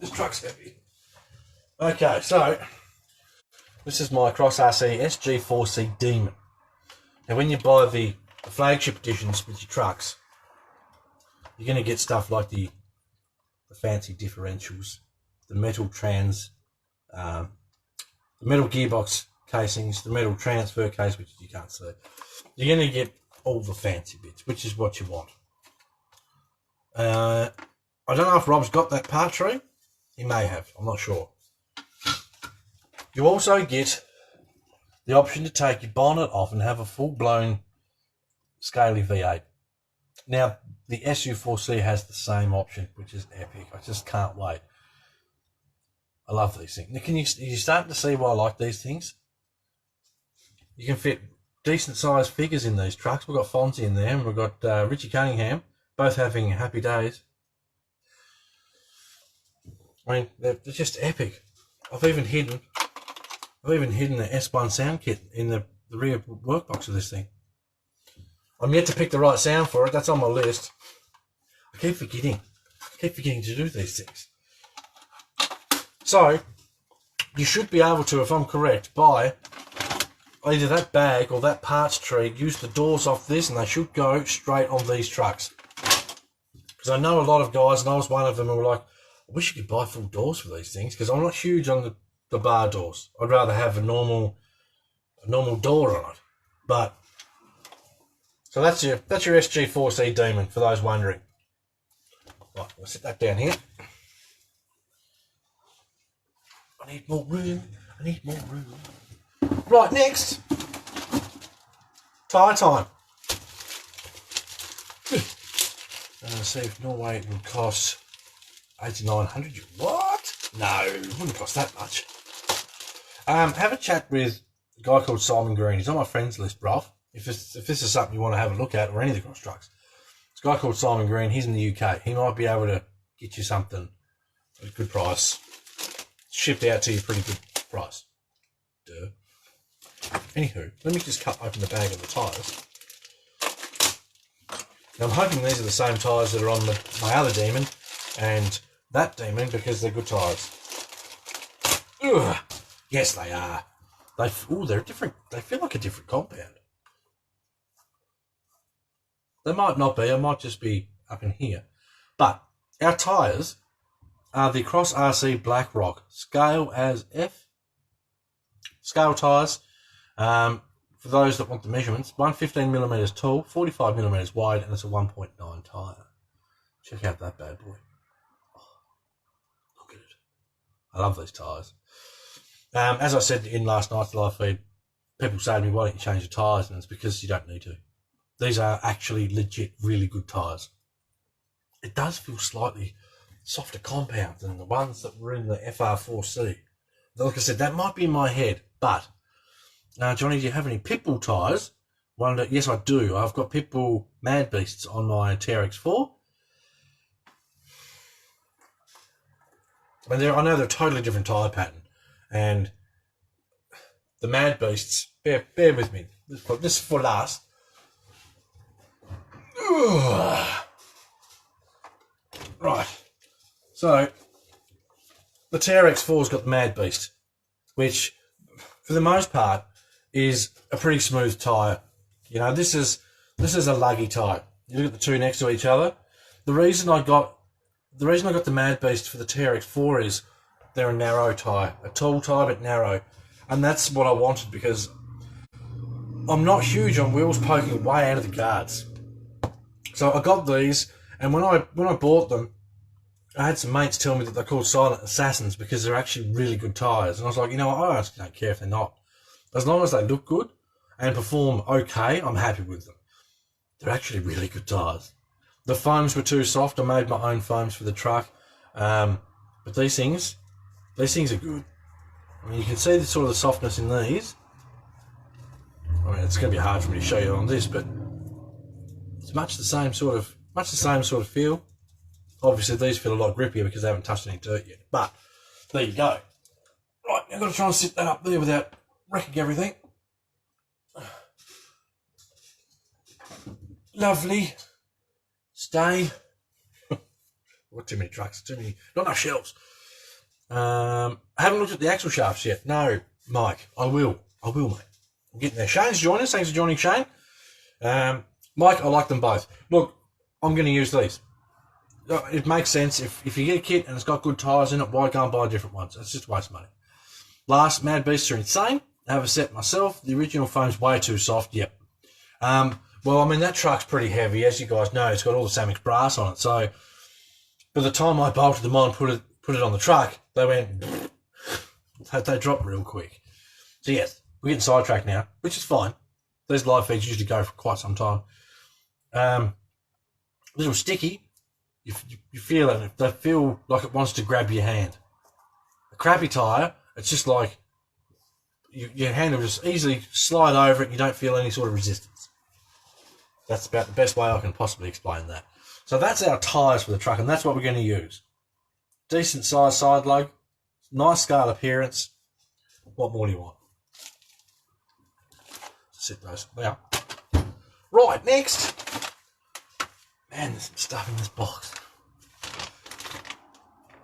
This truck's heavy. Okay, so this is my Cross RC SG4C Demon. Now, when you buy the flagship editions with your trucks, you're going to get stuff like the fancy differentials, the metal trans, the metal gearbox casings, the metal transfer case, which you can't see. You're going to get all the fancy bits, which is what you want. I don't know if Rob's got that part tree. He may have. I'm not sure. You also get the option to take your bonnet off and have a full-blown scaly V8. Now, the SU4C has the same option, which is epic. I just can't wait. I love these things. Now, you're starting to see why I like these things? You can fit decent-sized figures in these trucks. We've got Fonzie in there, and we've got Richie Cunningham, both having happy days. I mean, they're just epic. I've even hidden the S1 sound kit in the rear workbox of this thing. I'm yet to pick the right sound for it. That's on my list. I keep forgetting to do these things. So, you should be able to, if I'm correct, buy either that bag or that parts tree, use the doors off this, and they should go straight on these trucks. Because I know a lot of guys, and I was one of them, who were like, I wish you could buy full doors for these things, because I'm not huge on the the bar doors. I'd rather have a normal door on it. But so that's your SG4C Demon for those wondering. Right, we'll sit that down here. I need more room. Right, next, tyre time. See if Norway it would cost 8,900. What? No, it wouldn't cost that much. Have a chat with a guy called Simon Green. He's on my friends list, bruv. If this is something you want to have a look at, or any of the cross trucks, it's a guy called Simon Green. He's in the UK. He might be able to get you something at a good price, shipped out to you pretty good price. Duh. Anywho, let me just cut open the bag of the tyres. Now I'm hoping these are the same tyres that are on my other Demon and that Demon, because they're good tyres. Ugh. Yes, they are. They're different. They feel like a different compound. They might not be. I might just be up in here. But our tyres are the Cross RC Black Rock scale as F. Scale tyres. For those that want the measurements, 115mm tall, 45mm wide, and it's a 1.9 tyre. Check out that bad boy. Oh, look at it. I love these tyres. As I said in last night's live feed, people say to me, why don't you change the tyres? And it's because you don't need to. These are actually legit, really good tyres. It does feel slightly softer compound than the ones that were in the FR4C. Like I said, that might be in my head, but Johnny, do you have any Pitbull tyres? Yes, I do. I've got Pitbull Mad Beasts on my TRX4. And I know they're a totally different tyre pattern. And the Mad Beasts, bear with me. This is for last. Ugh. Right. So, the TRX4's got the Mad Beast, which, for the most part, is a pretty smooth tyre. You know, this is a luggy tyre. You look at the two next to each other. The reason I got the Mad Beast for the TRX4 is they're a narrow tyre, a tall tyre but narrow, and that's what I wanted because I'm not huge on wheels poking way out of the guards. So I got these, and when I bought them, I had some mates tell me that they're called Silent Assassins because they're actually really good tyres, and I was like, you know what, I just don't care if they're not. As long as they look good and perform okay, I'm happy with them. They're actually really good tyres. The foams were too soft. I made my own foams for the truck. But these things are good. I mean, you can see the sort of the softness in these. I mean, it's going to be hard for me to show you on this, but it's much the same sort of feel. Obviously, these feel a lot grippier because they haven't touched any dirt yet. But there you go. Right, I've got to try and sit that up there without wrecking everything. Lovely. Stay. What, too many trucks, not enough shelves. I haven't looked at the axle shafts yet. No, Mike, I will, mate. I'm getting there. Shane's joined us. Thanks for joining, Shane. Mike, I like them both. Look, I'm going to use these. It makes sense. If you get a kit and it's got good tyres in it, why go and buy different ones? It's just a waste of money. Last, Mad Beasts are insane. I have a set myself. The original foam's way too soft. Yep. Well, I mean, that truck's pretty heavy. As you guys know, it's got all the Samex brass on it. So by the time I bolted them on, put it on the truck, they went, they dropped real quick. So yes, we're getting sidetracked now, which is fine. These live feeds usually go for quite some time. A little sticky. You feel it. They feel like it wants to grab your hand. A crappy tyre, it's just like your hand will just easily slide over it and you don't feel any sort of resistance. That's about the best way I can possibly explain that. So that's our tyres for the truck, and that's what we're going to use. Decent size side lug, nice scale appearance. What more do you want? Sit those. Now, right, next. Man, there's some stuff in this box.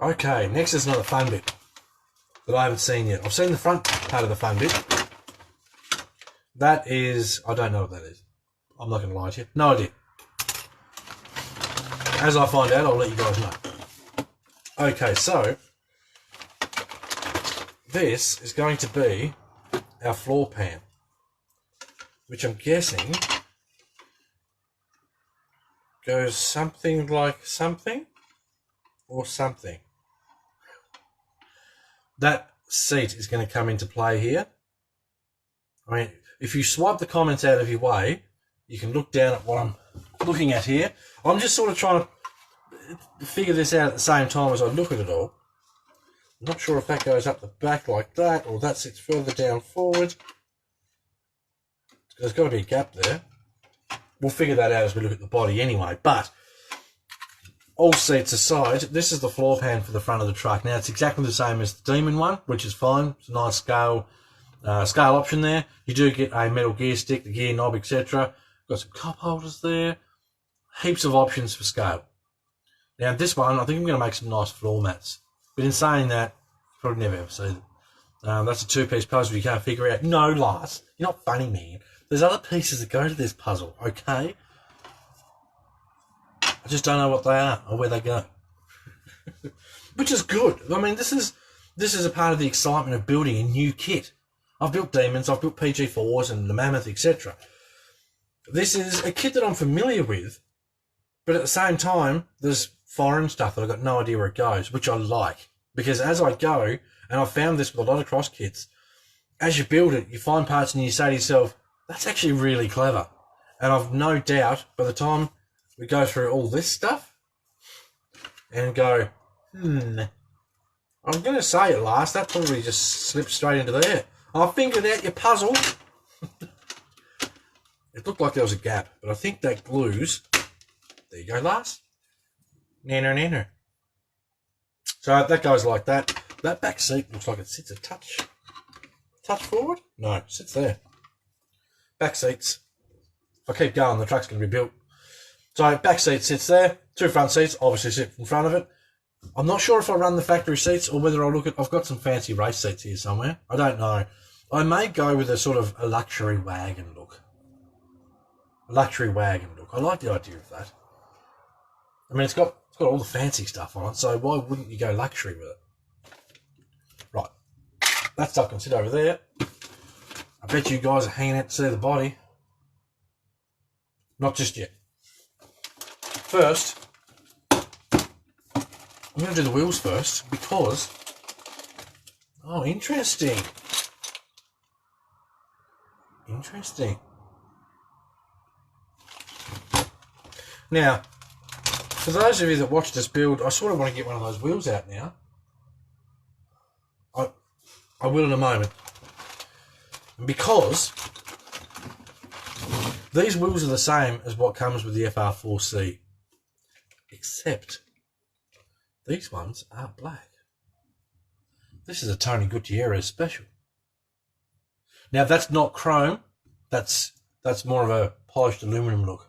Okay, next is another fun bit that I haven't seen yet. I've seen the front part of the fun bit. That is, I don't know what that is. I'm not going to lie to you. No idea. As I find out, I'll let you guys know. Okay, so this is going to be our floor pan, which I'm guessing goes something like something or something. That seat is going to come into play here. I mean, if you swipe the comments out of your way, you can look down at what I'm looking at here. I'm just sort of trying to figure this out at the same time as I look at it all. I'm not sure if that goes up the back like that or that sits further down forward. There's got to be a gap there. We'll figure that out as we look at the body anyway. But all seats aside, this is the floor pan for the front of the truck. Now, it's exactly the same as the Demon one, which is fine. It's a nice scale option there. You do get a metal gear stick, the gear knob, etc. Got some cup holders there. Heaps of options for scale. Now, this one, I think I'm going to make some nice floor mats. But in saying that, you probably never ever see them. That's a two-piece puzzle you can't figure out. No, Lars, you're not funny, man. There's other pieces that go to this puzzle, okay? I just don't know what they are or where they go. Which is good. I mean, this is a part of the excitement of building a new kit. I've built Demons, I've built PG4s and the Mammoth, etc. This is a kit that I'm familiar with, but at the same time, there's foreign stuff that I've got no idea where it goes, which I like. Because as I go, and I've found this with a lot of cross kits, as you build it, you find parts and you say to yourself, that's actually really clever. And I've no doubt by the time we go through all this stuff and go, I'm going to say at last, that probably just slipped straight into there. I figured out your puzzle. It looked like there was a gap, but I think that glues. There you go, Lars. Nanner. So that goes like that. That back seat looks like it sits a touch forward. No, it sits there. Back seats. If I keep going, the truck's going to be built. So back seat sits there. Two front seats obviously sit in front of it. I'm not sure if I run the factory seats or whether I'll look at... I've got some fancy race seats here somewhere. I don't know. I may go with a sort of a luxury wagon look. I like the idea of that. I mean, it's got all the fancy stuff on it, so why wouldn't you go luxury with it? Right. That stuff can sit over there. I bet you guys are hanging out to see the body. Not just yet. First, I'm going to do the wheels first because... Oh, interesting. Now, for those of you that watched us build, I sort of want to get one of those wheels out now. I will in a moment. Because these wheels are the same as what comes with the FR4C. Except these ones are black. This is a Tony Gutierrez special. Now that's not chrome. That's more of a polished aluminum look.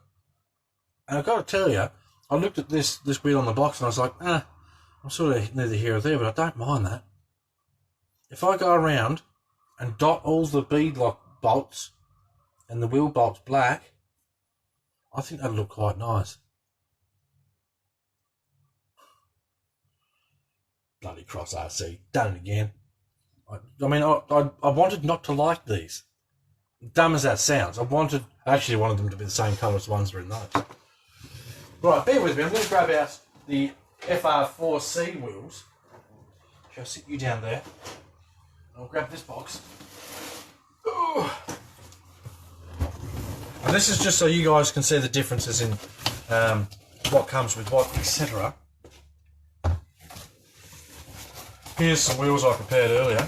And I've got to tell you, I looked at this wheel on the box and I was like, I'm sort of neither here or there, but I don't mind that. If I go around and dot all the bead lock bolts and the wheel bolts black, I think that'll look quite nice. Bloody Cross RC, done it again. I mean, I wanted not to like these. Dumb as that sounds, I actually wanted them to be the same colour as the ones that are in those. Right, bear with me. I'm going to grab out the FR4C wheels. Shall I sit you down there? I'll grab this box. Ooh. And this is just so you guys can see the differences in what comes with what, etc. Here's some wheels I prepared earlier.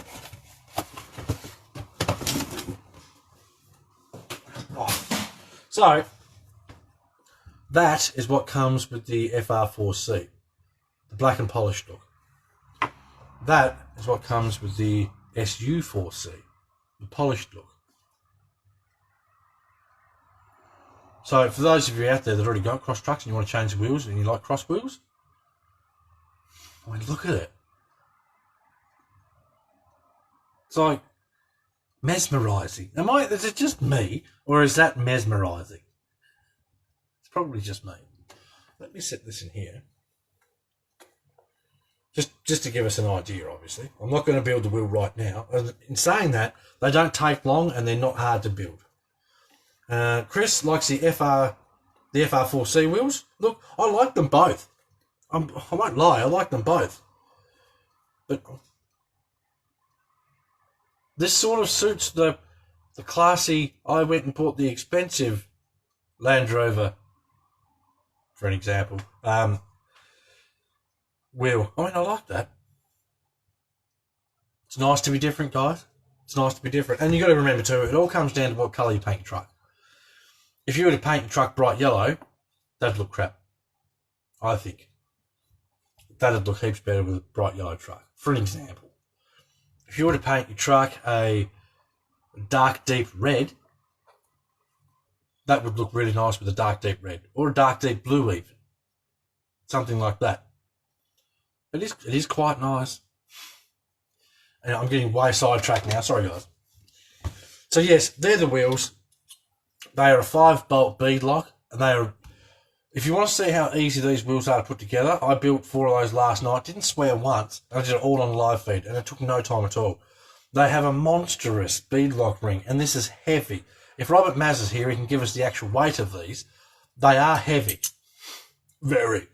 So, that is what comes with the FR4C, the black and polished look. That is what comes with the SU4C, the polished look. So, for those of you out there that already got cross trucks and you want to change the wheels and you like cross wheels, I mean, look at it. It's like mesmerising. Is it just me, or is that mesmerising? It's probably just me. Let me set this in here. Just to give us an idea, obviously. I'm not going to build the wheel right now. In saying that, they don't take long and they're not hard to build. Chris likes the FR4C wheels. Look, I like them both. I won't lie, I like them both. But this sort of suits the classy, I went and bought the expensive Land Rover, for an example, wheel. I mean, I like that. It's nice to be different, guys. It's nice to be different. And you got to remember too, it all comes down to what colour you paint your truck. If you were to paint your truck bright yellow, that'd look crap, I think. That'd look heaps better with a bright yellow truck. For an example, if you were to paint your truck a dark deep red, that would look really nice with a dark deep red. Or a dark deep blue even. Something like that. It is quite nice. And I'm getting way sidetracked now. Sorry, guys. So, yes, they're the wheels. They are a 5-bolt bead lock. And they are... If you want to see how easy these wheels are to put together, I built 4 of those last night. Didn't swear once. I did it all on live feed. And it took no time at all. They have a monstrous bead lock ring. And this is heavy. If Robert Maz is here, he can give us the actual weight of these. They are heavy. Very.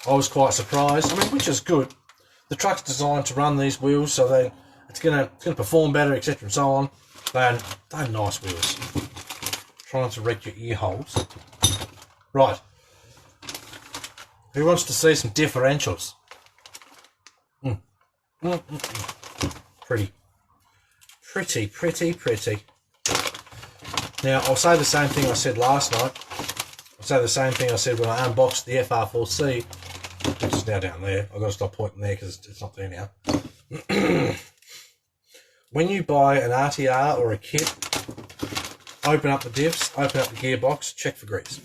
I was quite surprised. I mean, which is good. The truck's designed to run these wheels, so it's gonna perform better, etc. and so on. They're nice wheels. Trying to wreck your ear holes. Right. Who wants to see some differentials? Pretty. Pretty. Now, I'll say the same thing I said last night. I'll say the same thing I said when I unboxed the FR4C, which is now down there. I've got to stop pointing there because it's not there now. When you buy an RTR or a kit, open up the diffs, open up the gearbox, check for grease.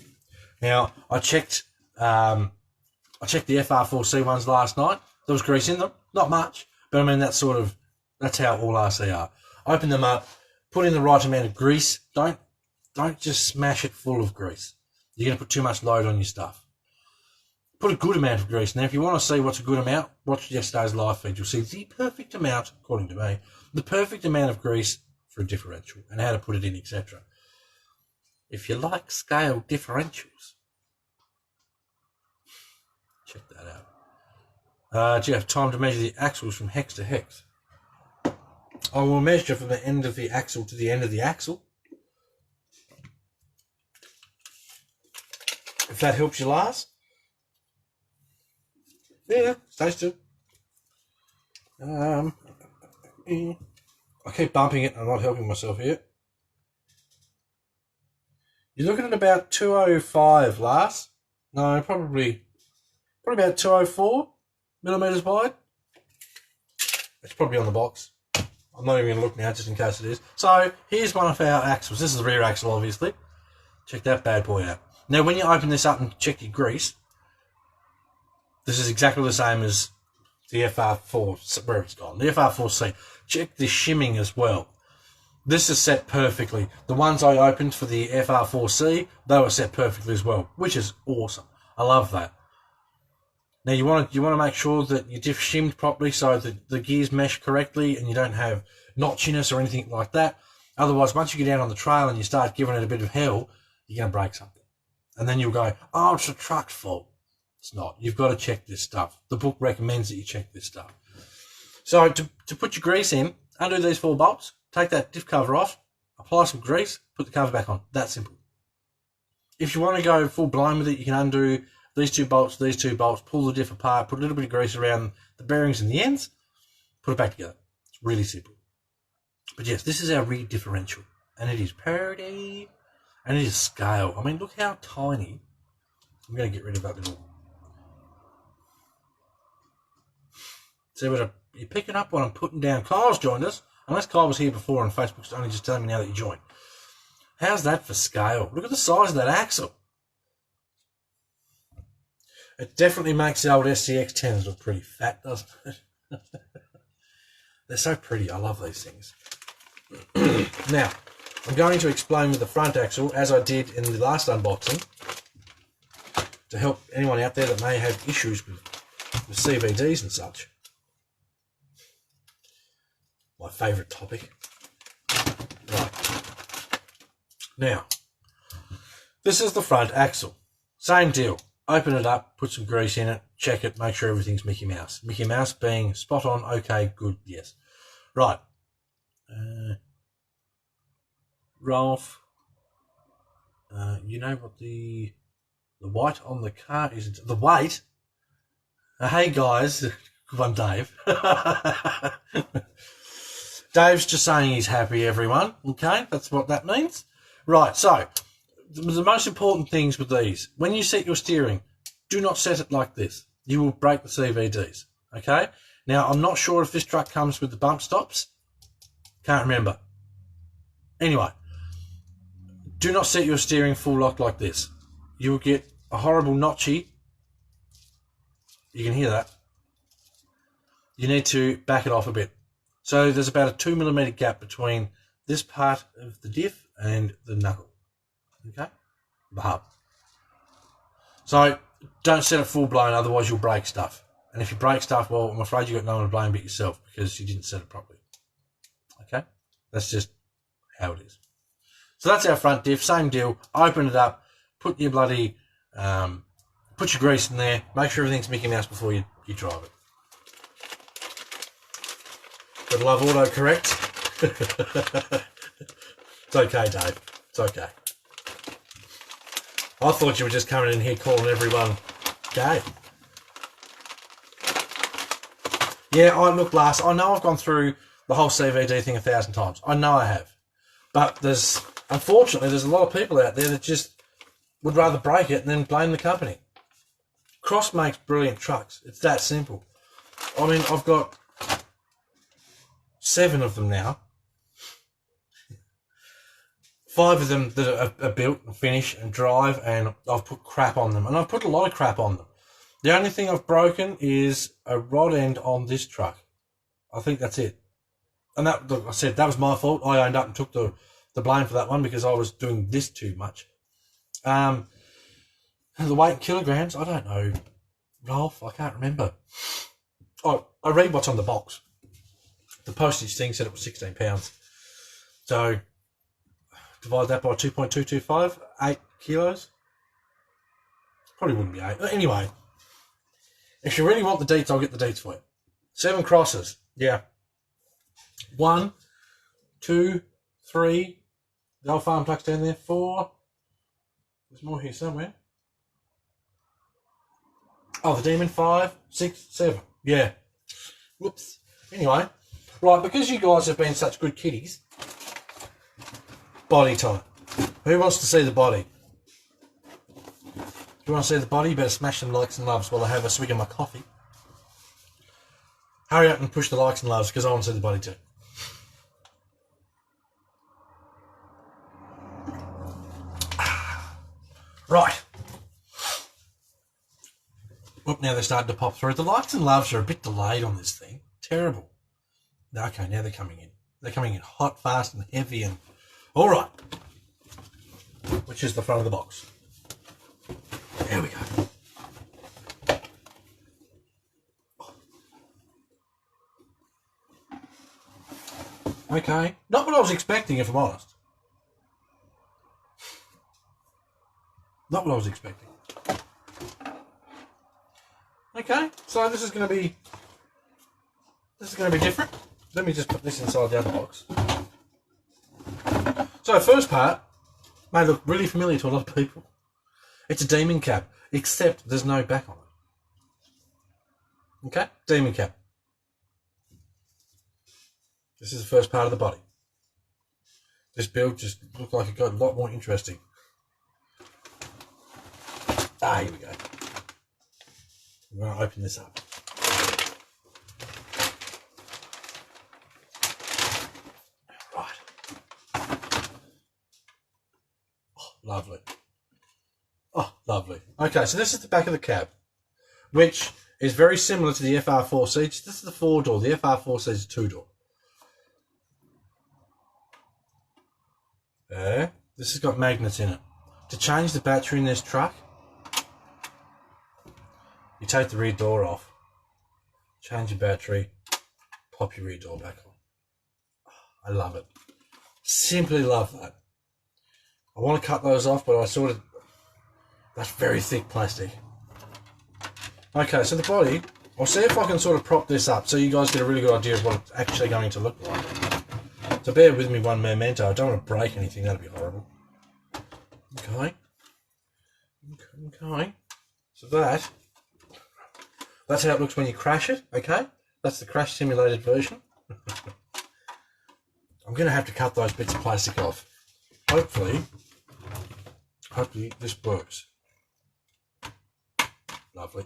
Now, I checked the FR4C ones last night. There was grease in them. Not much, but I mean, that's how all RC are. Open them up, put in the right amount of grease. Don't just smash it full of grease. You're going to put too much load on your stuff. Put a good amount of grease. Now, if you want to see what's a good amount, watch yesterday's live feed. You'll see the perfect amount, according to me, the perfect amount of grease for a differential and how to put it in, etc. If you like scale differentials, check that out. Do you have time to measure the axles from hex to hex? I will measure from the end of the axle to the end of the axle. If that helps you, Lars. Yeah, stay still. I keep bumping it. I'm not helping myself here. You're looking at about 205, Lars. No, probably about 204 millimeters wide. It's probably on the box. I'm not even going to look now just in case it is. So, here's one of our axles. This is the rear axle, obviously. Check that bad boy out. Now, when you open this up and check your grease, this is exactly the same as the FR4, where it's gone, the FR4C. Check the shimming as well. This is set perfectly. The ones I opened for the FR4C, they were set perfectly as well, which is awesome. I love that. Now, you want to make sure that your diff shimmed properly so that the gears mesh correctly and you don't have notchiness or anything like that. Otherwise, once you get out on the trail and you start giving it a bit of hell, you're going to break something. And then you'll go, oh, it's the truck's fault. It's not. You've got to check this stuff. The book recommends that you check this stuff. So to put your grease in, undo these 4 bolts, take that diff cover off, apply some grease, put the cover back on. That simple. If you want to go full blown with it, you can undo these 2 bolts, pull the diff apart, put a little bit of grease around the bearings and the ends, put it back together. It's really simple. But yes, this is our rear differential. And it is pretty. And it is scale. I mean, look how tiny. I'm going to get rid of that little. See what you're picking up what I'm putting down. Kyle's joined us. Unless Kyle was here before and Facebook's only just telling me now that you joined. How's that for scale? Look at the size of that axle. It definitely makes the old SCX 10s look pretty fat, doesn't it? They're so pretty. I love these things. Now, I'm going to explain with the front axle, as I did in the last unboxing, to help anyone out there that may have issues with CVDs and such. My favourite topic. Right. Now, this is the front axle. Same deal. Open it up, put some grease in it, check it, make sure everything's Mickey Mouse. Mickey Mouse being spot on, okay, good, yes. Right. Rolf, you know what the white on the car is? The weight? Hey guys, good one, Dave. Dave's just saying he's happy, everyone. Okay, that's what that means. Right, so the most important things with these, when you set your steering, do not set it like this. You will break the CVDs. Okay? Now, I'm not sure if this truck comes with the bump stops. Can't remember. Anyway, do not set your steering full lock like this. You will get a horrible notchy. You can hear that. You need to back it off a bit. So there's about a 2 millimeter gap between this part of the diff and the knuckle. Okay? The hub. So don't set it full blown, otherwise you'll break stuff. And if you break stuff, well, I'm afraid you've got no one to blame but yourself because you didn't set it properly. Okay? That's just how it is. So that's our front diff. Same deal. Open it up. Put your bloody, put your grease in there. Make sure everything's Mickey Mouse before you drive it. Gotta love autocorrect. It's okay, Dave. It's okay. I thought you were just coming in here calling everyone gay. Yeah, I know I've gone through the whole CVD thing 1,000 times. I know I have. But unfortunately, there's a lot of people out there that just would rather break it and then blame the company. Cross makes brilliant trucks. It's that simple. I mean, I've got 7 of them now. 5 of them that are built and finished and drive, and I've put crap on them. And I've put a lot of crap on them. The only thing I've broken is a rod end on this truck. I think that's it. And that, like I said, that was my fault. I owned up and took the blame for that one because I was doing this too much. And the weight in kilograms, I don't know, Rolf, I can't remember. Oh, I read what's on the box. The postage thing said it was 16 pounds. So divide that by 2.225, 8 kilos. Probably wouldn't be 8. But anyway, if you really want the deets, I'll get the deets for you. 7 crosses. Yeah. 1, 2, 3. The old farm truck's down there. 4. There's more here somewhere. Oh, the Demon. 5, 6, 7. Yeah. Whoops. Anyway. Right, because you guys have been such good kiddies, body time. Who wants to see the body? If you want to see the body, you better smash some likes and loves while I have a swig of my coffee. Hurry up and push the likes and loves because I want to see the body too. Right. Whoop, now they're starting to pop through. The likes and loves are a bit delayed on this thing. Terrible. Okay, now they're coming in. They're coming in hot, fast, and heavy. And all right. Which is the front of the box. There we go. Okay. Not what I was expecting, if I'm honest. Not what I was expecting. Okay, so this is going to be different. Let me just put this inside the other box. So first part may look really familiar to a lot of people. It's a Demon cab, except there's no back on it. Okay, Demon cab. This is the first part of the body. This build just looked like it got a lot more interesting. Here we go. I'm going to open this up. Lovely. Oh, lovely. Okay, so this is the back of the cab, which is very similar to the FR4C. This is the 4-door. The FR4C is a 2-door. There. This has got magnets in it. To change the battery in this truck, you take the rear door off, change your battery, pop your rear door back on. I love it. Simply love that. I want to cut those off, but that's very thick plastic. Okay, so the body, I'll see if I can sort of prop this up so you guys get a really good idea of what it's actually going to look like. So bear with me one memento. I don't want to break anything. That'd be horrible. Okay. So that's how it looks when you crash it, okay? That's the crash simulated version. I'm going to have to cut those bits of plastic off. Hopefully this works. Lovely.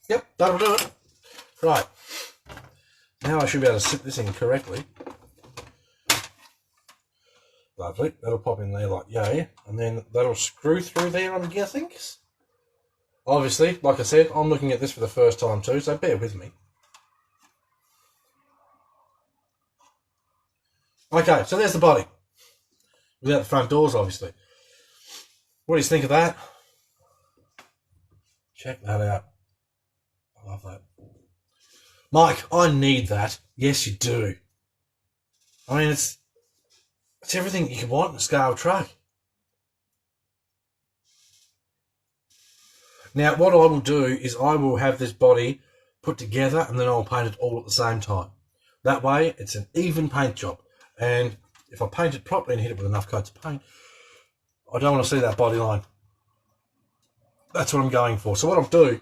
Yep, that'll do it. Right. Now I should be able to sit this in correctly. Lovely. That'll pop in there like yay. And then that'll screw through there, I'm guessing. Obviously, like I said, I'm looking at this for the first time too, so bear with me. Okay, so there's the body. Without the front doors, obviously. What do you think of that? Check that out. I love that. Mike, I need that. Yes, you do. I mean, it's everything you can want in a scale truck. Now, what I will do is I will have this body put together and then I'll paint it all at the same time. That way, it's an even paint job. And if I paint it properly and hit it with enough coats of paint, I don't want to see that body line. That's what I'm going for. So what I'll do,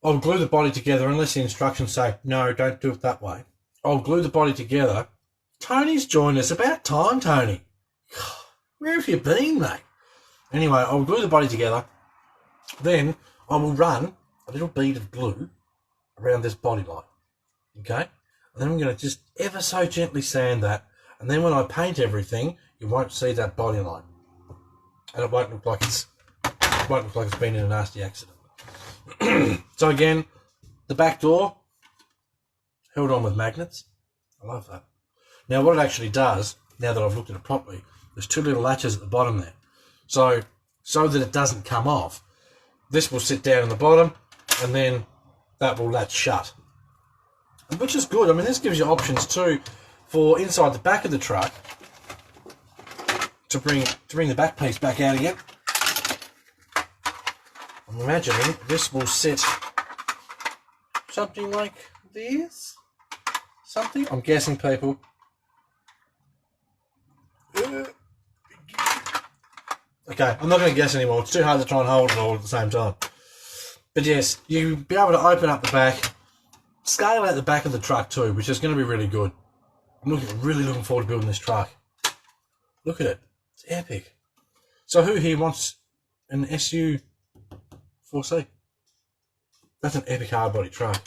I'll glue the body together unless the instructions say, no, don't do it that way. I'll glue the body together. Tony's joined us. About time, Tony. Where have you been, mate? Anyway, I'll glue the body together. Then I will run a little bead of glue around this body line. Okay? And then I'm going to just ever so gently sand that. And then when I paint everything, you won't see that body line. And it won't look like it's been in a nasty accident. So again, the back door held on with magnets. I love that. Now what it actually does, now that I've looked at it properly, there's two little latches at the bottom there. So that it doesn't come off, this will sit down in the bottom and then that will latch shut. Which is good. I mean, this gives you options too for inside the back of the truck to bring the back piece back out again. I'm imagining this will sit something like this. Something? I'm guessing, people. Okay, I'm not going to guess anymore. It's too hard to try and hold it all at the same time. But yes, you'll be able to open up the back, scale out the back of the truck too, which is going to be really good. I'm really looking forward to building this truck. Look at it. It's epic. So who here wants an SU4C? That's an epic hard body truck.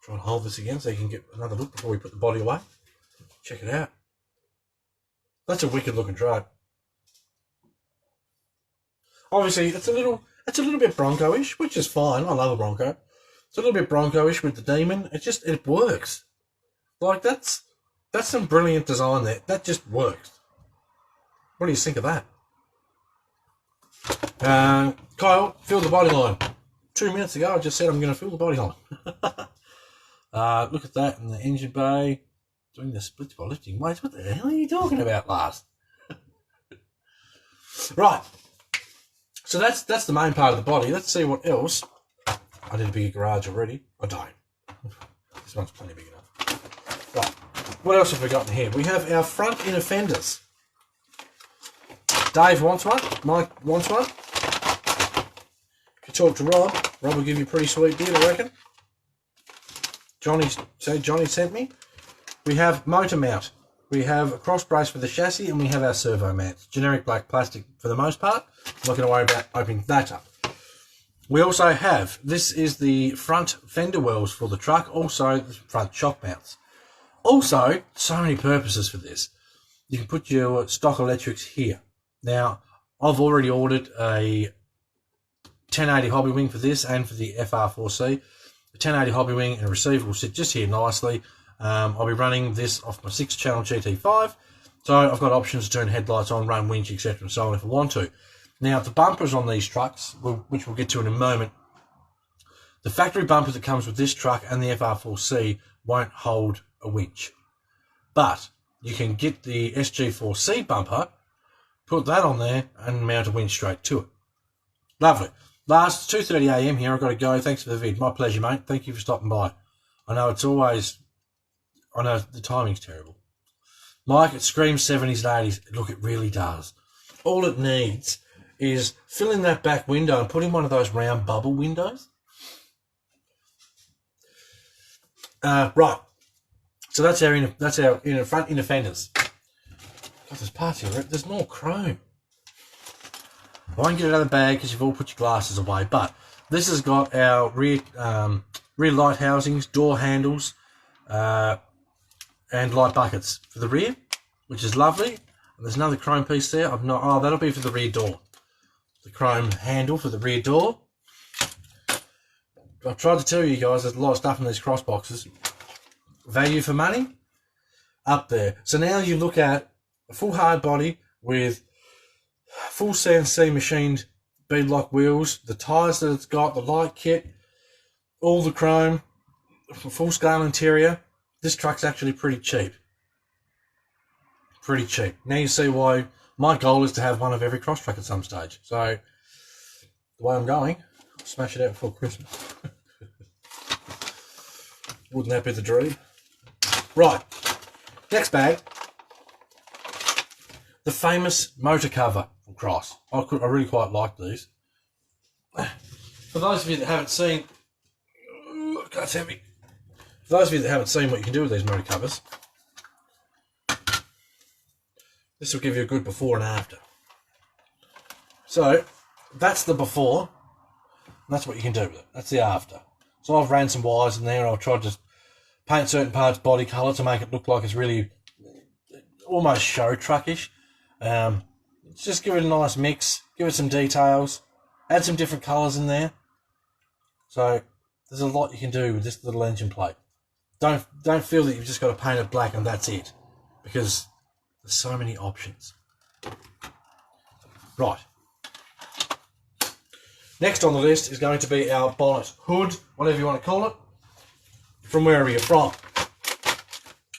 Try and hold this again so you can get another look before we put the body away. Check it out. That's a wicked looking truck. Obviously, it's a little bit Bronco-ish, which is fine. I love a Bronco. It's a little bit Bronco-ish with the Demon. It works. Like that's some brilliant design there. That just works. What do you think of that? Kyle, fill the body line. 2 minutes ago, I just said I'm going to fill the body line. Look at that in the engine bay. Doing the splits by lifting weights. What the hell are you talking about, last? Right. So that's the main part of the body. Let's see what else. I need a bigger garage already. I don't. This one's plenty big enough. Right. What else have we got in here? We have our front inner fenders. Dave wants one. Mike wants one. If you talk to Rob will give you a pretty sweet deal, I reckon. Johnny sent me. We have motor mount. We have a cross brace for the chassis, and we have our servo mounts. Generic black plastic for the most part. I'm not going to worry about opening that up. We also have, this is the front fender wells for the truck, also the front shock mounts. Also, so many purposes for this. You can put your stock electrics here. Now, I've already ordered a 1080 hobby wing for this and for the FR4C. The 1080 hobby wing and receiver will sit just here nicely. I'll be running this off my 6-channel GT5, so I've got options to turn headlights on, run winch, etc. and so on if I want to. Now, the bumpers on these trucks, which we'll get to in a moment, The factory bumper that comes with this truck and the FR4C won't hold a winch. But you can get the SG4C bumper, put that on there, and mount a winch straight to it. Lovely. Last, 2:30 a.m. here. I've got to go. Thanks for the vid. My pleasure, mate. Thank you for stopping by. I know the timing's terrible. Mike, it screams 70s, 80s. Look, it really does. All it needs is fill in that back window and put in one of those round bubble windows. Right. So that's our front inner fenders. God, there's parts here. There's more chrome. I won't get it out of the bag because you've all put your glasses away. But this has got our rear light housings, door handles, and light buckets for the rear, which is lovely. And there's another chrome piece there. That'll be for the rear door. The chrome handle for the rear door. I've tried to tell you guys there's a lot of stuff in these cross boxes. Value for money, up there. So now you look at a full hard body with full CNC machined beadlock wheels, the tyres that it's got, the light kit, all the chrome, full scale interior. This truck's actually pretty cheap. Pretty cheap. Now you see why my goal is to have one of every cross truck at some stage. So the way I'm going, I'll smash it out before Christmas. Wouldn't that be the dream? Right, next bag. The famous motor cover from Cross. I really quite like these. For those of you that haven't seen, that's heavy. For those of you that haven't seen what you can do with these motor covers, this will give you a good before and after. So that's the before, and that's what you can do with it. That's the after. So I've ran some wires in there, and I've tried to paint certain parts body colour to make it look like it's really almost show truckish. Just give it a nice mix, give it some details, add some different colours in there. So there's a lot you can do with this little engine plate. Don't feel that you've just got to paint it black and that's it, because there's so many options. Right. Next on the list is going to be our bonnet, hood, whatever you want to call it, from wherever you're from.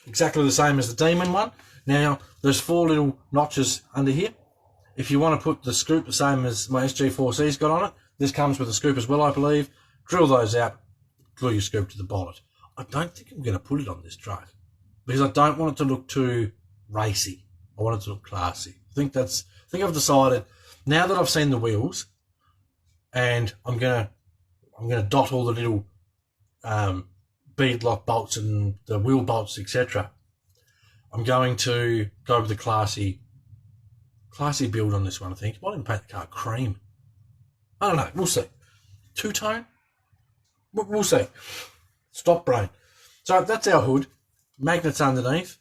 Exactly the same as the Demon one. Now, there's 4 little notches under here. If you want to put the scoop the same as my SG4C's got on it, this comes with a scoop as well, I believe. Drill those out, glue your scoop to the bonnet. I don't think I'm going to put it on this truck because I don't want it to look too racy. I want it to look classy. I think I've decided, now that I've seen the wheels, and I'm gonna dot all the little beadlock bolts and the wheel bolts, etc. I'm going to go with the classy build on this one, I think. Why didn't paint the car cream? I don't know. We'll see. Two-tone? We'll see. Stop brain. So that's our hood. Magnets underneath.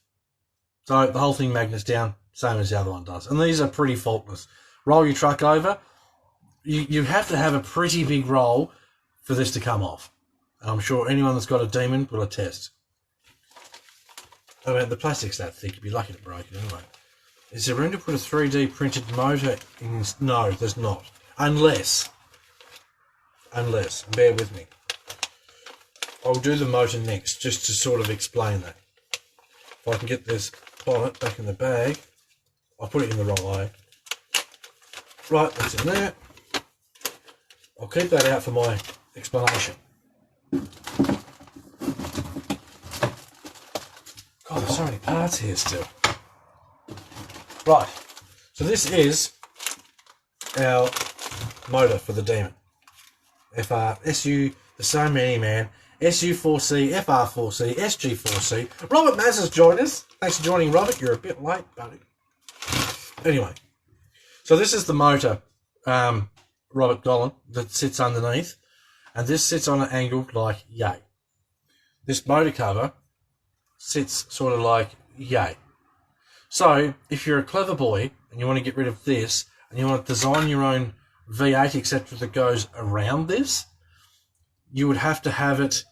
So the whole thing magnets down, same as the other one does. And these are pretty faultless. Roll your truck over. You have to have a pretty big roll for this to come off. And I'm sure anyone that's got a Demon will attest. I mean, the plastic's that thick, you'd be lucky to break it anyway. Is there room to put a 3D printed motor in? No, there's not. Unless, bear with me. I'll do the motor next, just to sort of explain that. If I can get this bonnet back in the bag, I'll put it in the wrong way. Right, that's in there. I'll keep that out for my explanation. God, there's so many parts here still. Right, so this is our motor for the Demon. SU, there's so many, man. SU4C, FR4C, SG4C. Robert Maz has joined us. Thanks for joining, Robert. You're a bit late, buddy. Anyway, so this is the motor, Robert Golan, that sits underneath. And this sits on an angle like yay. This motor cover sits sort of like yay. So if you're a clever boy and you want to get rid of this and you want to design your own V8, etc., that goes around this, you would have to have it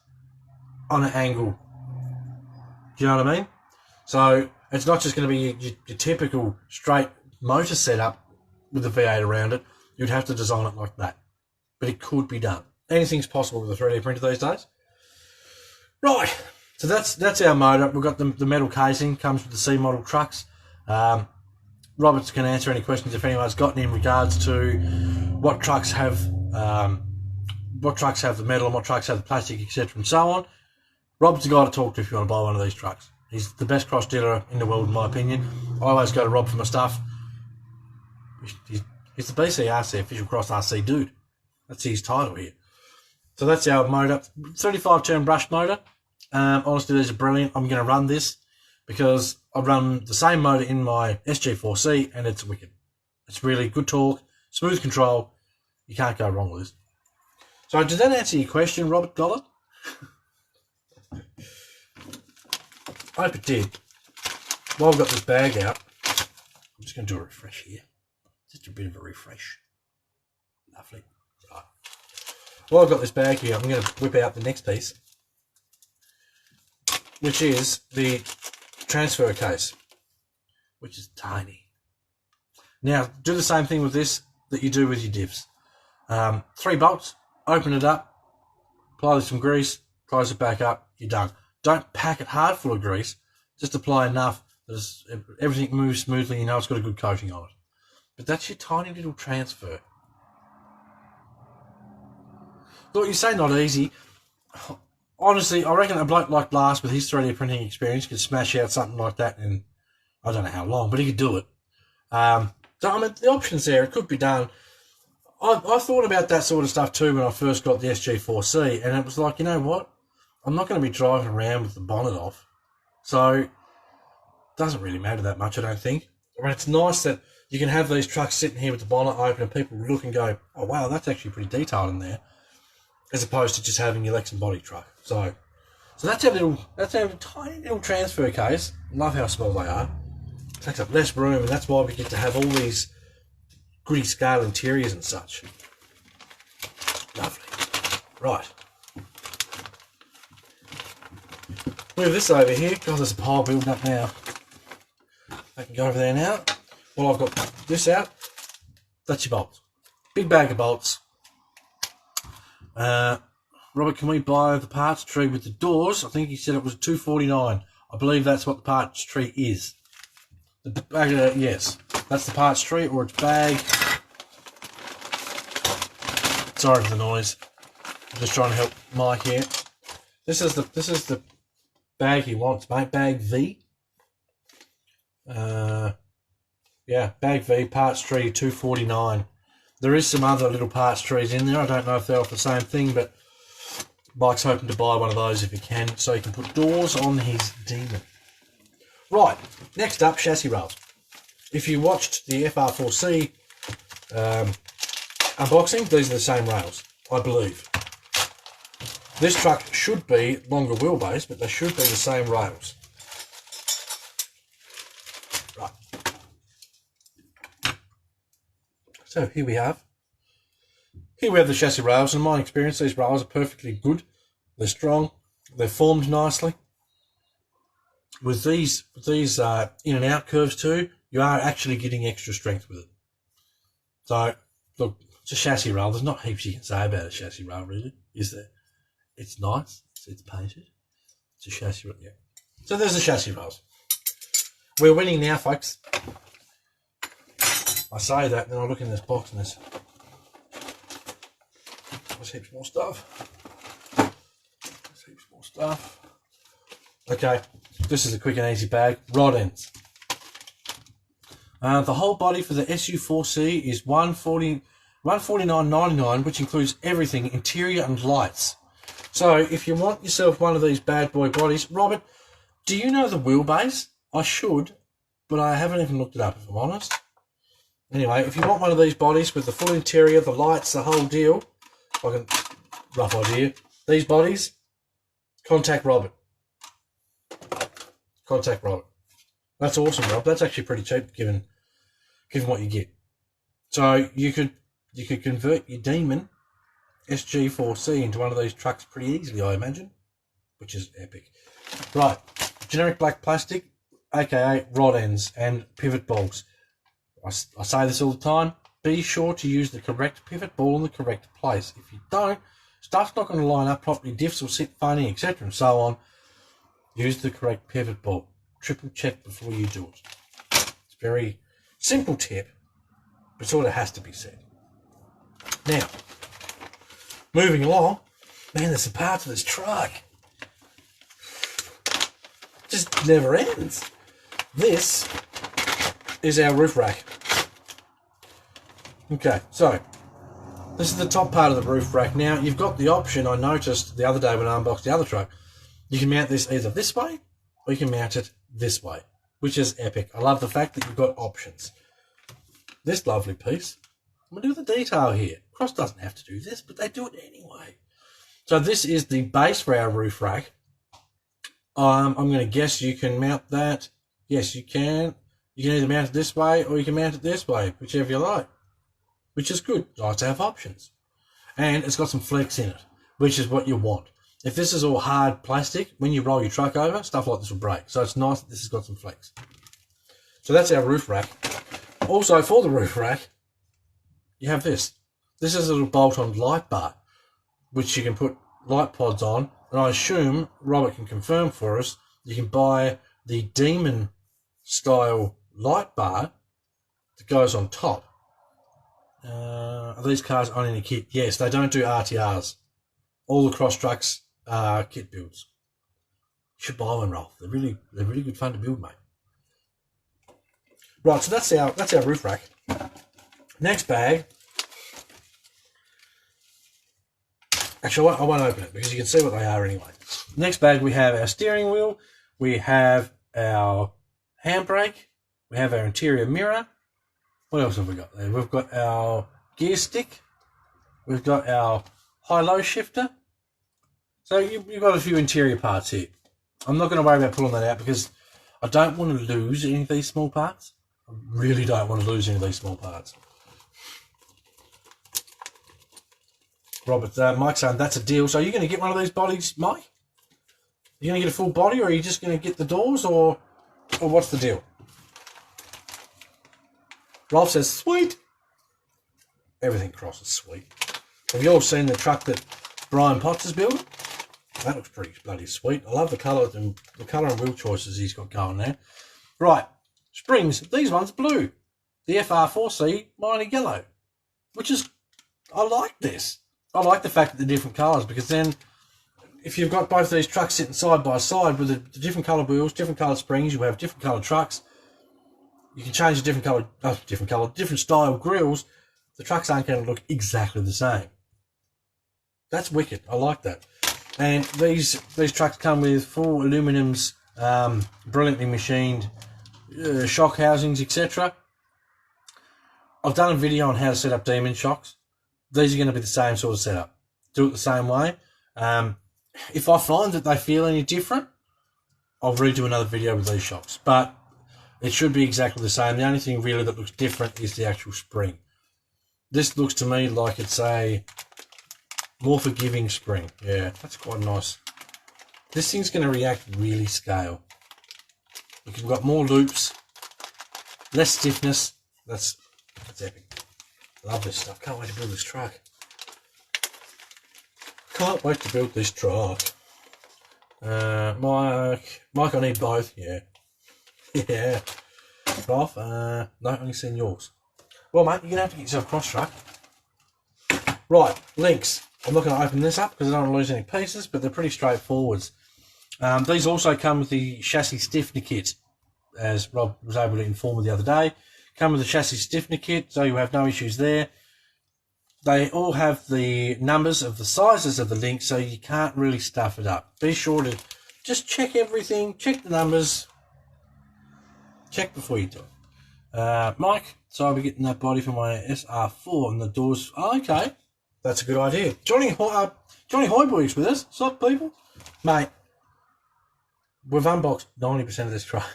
on an angle. Do you know what I mean? So it's not just going to be your typical straight motor setup with the V8 around it. You'd have to design it like that. But it could be done. anything's possible with a 3D printer these days. Right, so that's our motor. We've got the metal casing, comes with the C model trucks. Robert's can answer any questions if anyone's got any in regards to what trucks have the metal and what trucks have the plastic, etc. and so on. Rob's the guy to talk to if you want to buy one of these trucks. He's the best cross dealer in the world, in my opinion. I always go to Rob for my stuff. He's the BCRC, official cross RC dude. That's his title here. So that's our motor. 35 turn brush motor. Honestly, these are brilliant. I'm going to run this because I run the same motor in my SG4C and it's wicked. It's really good torque, smooth control. You can't go wrong with this. So did that answer your question, Robert Gollard? I hope it did. While I've got this bag out, I'm just going to do a refresh here. Just a bit of a refresh. Lovely. Right. While I've got this bag here, I'm going to whip out the next piece, which is the transfer case, which is tiny. Now, do the same thing with this that you do with your divs. 3 bolts, open it up, apply some grease, close it back up, you're done. Don't pack it hard full of grease, just apply enough that everything moves smoothly, you know it's got a good coating on it. But that's your tiny little transfer. Look, you say not easy. Honestly, I reckon a bloke like Blast with his 3D printing experience could smash out something like that in, I don't know how long, but he could do it. So, I mean, the option's there. It could be done. I thought about that sort of stuff too when I first got the SG4C, and it was like, you know what? I'm not going to be driving around with the bonnet off, so it doesn't really matter that much, I don't think. I mean, it's nice that you can have these trucks sitting here with the bonnet open and people look and go, oh wow, that's actually pretty detailed in there, as opposed to just having your Lex and body truck. So that's our tiny little transfer case. Love how small they are. It takes up less room, and that's why we get to have all these gritty scale interiors and such. Lovely. Right. Move this over here. God, there's a pile building up now. I can go over there now. Well, I've got this out. That's your bolts. Big bag of bolts. Robert, can we buy the parts tree with the doors? I think he said it was $249. I believe that's what the parts tree is. Yes, that's the parts tree, or its bag. Sorry for the noise. I'm just trying to help Mike here. This is the bag he wants, mate. Bag V. Yeah, bag V, parts tree, $249. There is some other little parts trees in there. I don't know if they're off the same thing, but Mike's hoping to buy one of those if he can, so he can put doors on his Demon. Right, next up, chassis rails. If you watched the FR4C unboxing, these are the same rails, I believe. This truck should be longer wheelbase, but they should be the same rails. Right. So here we have the chassis rails. In my experience, these rails are perfectly good. They're strong. They're formed nicely. With these in and out curves too, you are actually getting extra strength with it. So, look, it's a chassis rail. There's not heaps you can say about a chassis rail, really, is there? It's nice. It's painted. It's a chassis rail, yeah. So there's the chassis rails. We're winning now, folks. I say that, then I look in this box and there's heaps more stuff. There's heaps more stuff. Okay, this is a quick and easy bag. Rod ends. The whole body for the SU4C is $149.99, which includes everything, interior and lights. So if you want yourself one of these bad boy bodies, Robert, do you know the wheelbase? I should, but I haven't even looked it up, if I'm honest. Anyway, if you want one of these bodies with the full interior, the lights, the whole deal, I can, rough idea, these bodies, contact Robert. Contact Robert. That's awesome, Rob. That's actually pretty cheap given what you get. So you could convert your Demon SG4C into one of these trucks pretty easily, I imagine, which is epic. Right, generic black plastic, aka rod ends and pivot balls. I say this all the time. Be sure to use the correct pivot ball in the correct place. If you don't, Stuff's not going to line up properly, diffs will sit funny, etc. and so on. Use the correct pivot bolt. Triple check before you do it. It's a very simple tip, but sort of has to be said. Now, moving along, man, there's some parts of this truck. Just never ends. This is our roof rack. Okay, so this is the top part of the roof rack. Now, you've got the option, I noticed the other day when I unboxed the other truck, you can mount this either this way or you can mount it this way, which is epic. I love the fact that you've got options. This lovely piece, I'm going to do the detail here. Cross doesn't have to do this, but they do it anyway. So this is the base for our roof rack. I'm going to guess you can mount that. Yes, you can. You can either mount it this way or you can mount it this way, whichever you like, which is good. Nice to have options. And it's got some flex in it, which is what you want. If this is all hard plastic, when you roll your truck over, stuff like this will break. So it's nice that this has got some flex. So that's our roof rack. Also, for the roof rack, you have this. This is a little bolt-on light bar, which you can put light pods on. And I assume, Robert can confirm for us, you can buy the Demon-style light bar that goes on top. Are these cars on any kit? Yes, they don't do RTRs. All the cross trucks are kit builds. You should buy one, Rolf. They're really good fun to build, mate. Right, so that's our roof rack. Next bag. Actually, I won't open it because you can see what they are anyway. Next bag, we have our steering wheel. We have our handbrake. We have our interior mirror. What else have we got there? We've got our gear stick. We've got our high-low shifter. So you've got a few interior parts here. I'm not going to worry about pulling that out because I don't want to lose any of these small parts. I really don't want to lose any of these small parts. Robert, Mike's saying that's a deal. So you're going to get one of these bodies, Mike? You're going to get a full body, or are you just going to get the doors, or what's the deal? Rolf says, sweet. Everything crosses sweet. Have you all seen the truck that Brian Potts is building? That looks pretty bloody sweet. I love the colour and wheel choices he's got going there. Right, springs. These ones blue. The FR4C, mine are yellow, which is, I like this. I like the fact that they're different colours, because then if you've got both these trucks sitting side by side with the different coloured wheels, different coloured springs, you have different coloured trucks. You can change the different style grills. The trucks aren't going to look exactly the same. That's wicked. I like that. And these trucks come with full aluminiums, brilliantly machined shock housings, etc. I've done a video on how to set up Demon shocks. These are going to be the same sort of setup. Do it the same way. If I find that they feel any different, I'll redo another video with these shocks. But it should be exactly the same. The only thing really that looks different is the actual spring. This looks to me like it's a more forgiving spring. Yeah, that's quite nice. This thing's going to react really scale. We've got more loops, less stiffness. That's epic. Love this stuff. Can't wait to build this truck. Can't wait to build this truck. Mike, I need both. Yeah. Yeah. Rolf, no, only seen yours. Well, mate, you're going to have to get yourself a cross truck. Right, links. I'm not going to open this up because I don't want to lose any pieces, but they're pretty straightforward. These also come with the chassis stiffener kit, as Rob was able to inform me the other day. Come with the chassis stiffener kit, so you have no issues there. They all have the numbers of the sizes of the links, so you can't really stuff it up. Be sure to just check everything, check the numbers, check before you do it. Mike, so I'll be getting that body for my SR4 and the doors. Oh, okay, that's a good idea. Johnny Hoiberg's with us. What's up, people? Mate, we've unboxed 90% of this truck.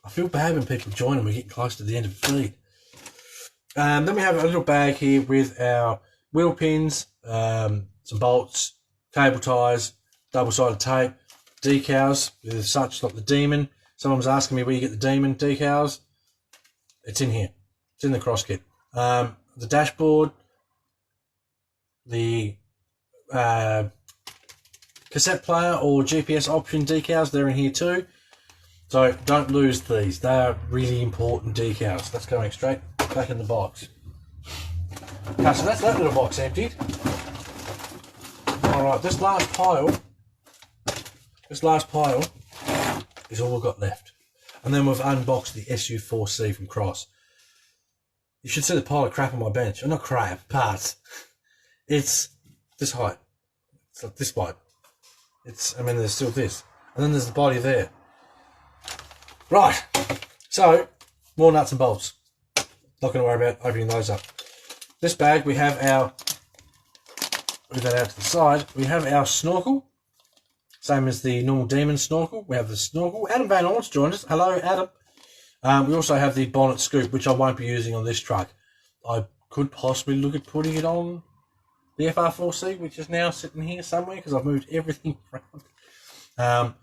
I feel bad when people join and we're getting close to the end of the feed. Then we have a little bag here with our wheel pins, some bolts, cable ties, double-sided tape, decals with such like the Demon. Someone was asking me where you get the Demon decals. It's in here. It's in the cross kit. The dashboard, the cassette player or GPS option decals. They're in here too. So don't lose these. They are really important decals. That's going straight back in the box. Okay, so that's that little box emptied. Alright, this last pile is all we've got left. And then we've unboxed the SU4C from Cross. You should see the pile of crap on my bench. Not crap, parts. It's this height. It's like this wide. There's still this. And then there's the body there. Right. So, more nuts and bolts. Not going to worry about opening those up. This bag, we have our, move that out to the side, we have our snorkel. Same as the normal Demon snorkel. We have the snorkel. Adam Van Orn's joined us. Hello, Adam. We also have the bonnet scoop, which I won't be using on this truck. I could possibly look at putting it on the FR4C, which is now sitting here somewhere because I've moved everything around.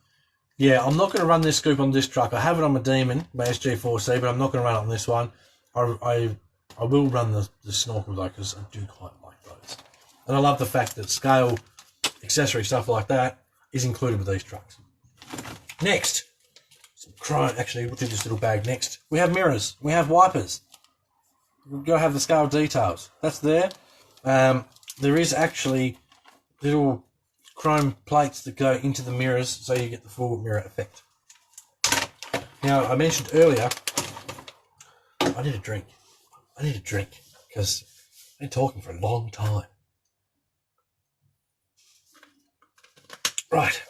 Yeah, I'm not going to run this scoop on this truck. I have it on my Demon, my SG4C, but I'm not going to run it on this one. I will run the snorkel though, because I do quite like those. And I love the fact that scale, accessory, stuff like that is included with these trucks. Next, some chrome. Actually, we'll do this little bag next. We have mirrors. We have wipers. We've got to have the scale details. That's there. There is actually little chrome plates that go into the mirrors so you get the full mirror effect. Now, I mentioned earlier, I need a drink. Because I've been talking for a long time. Right.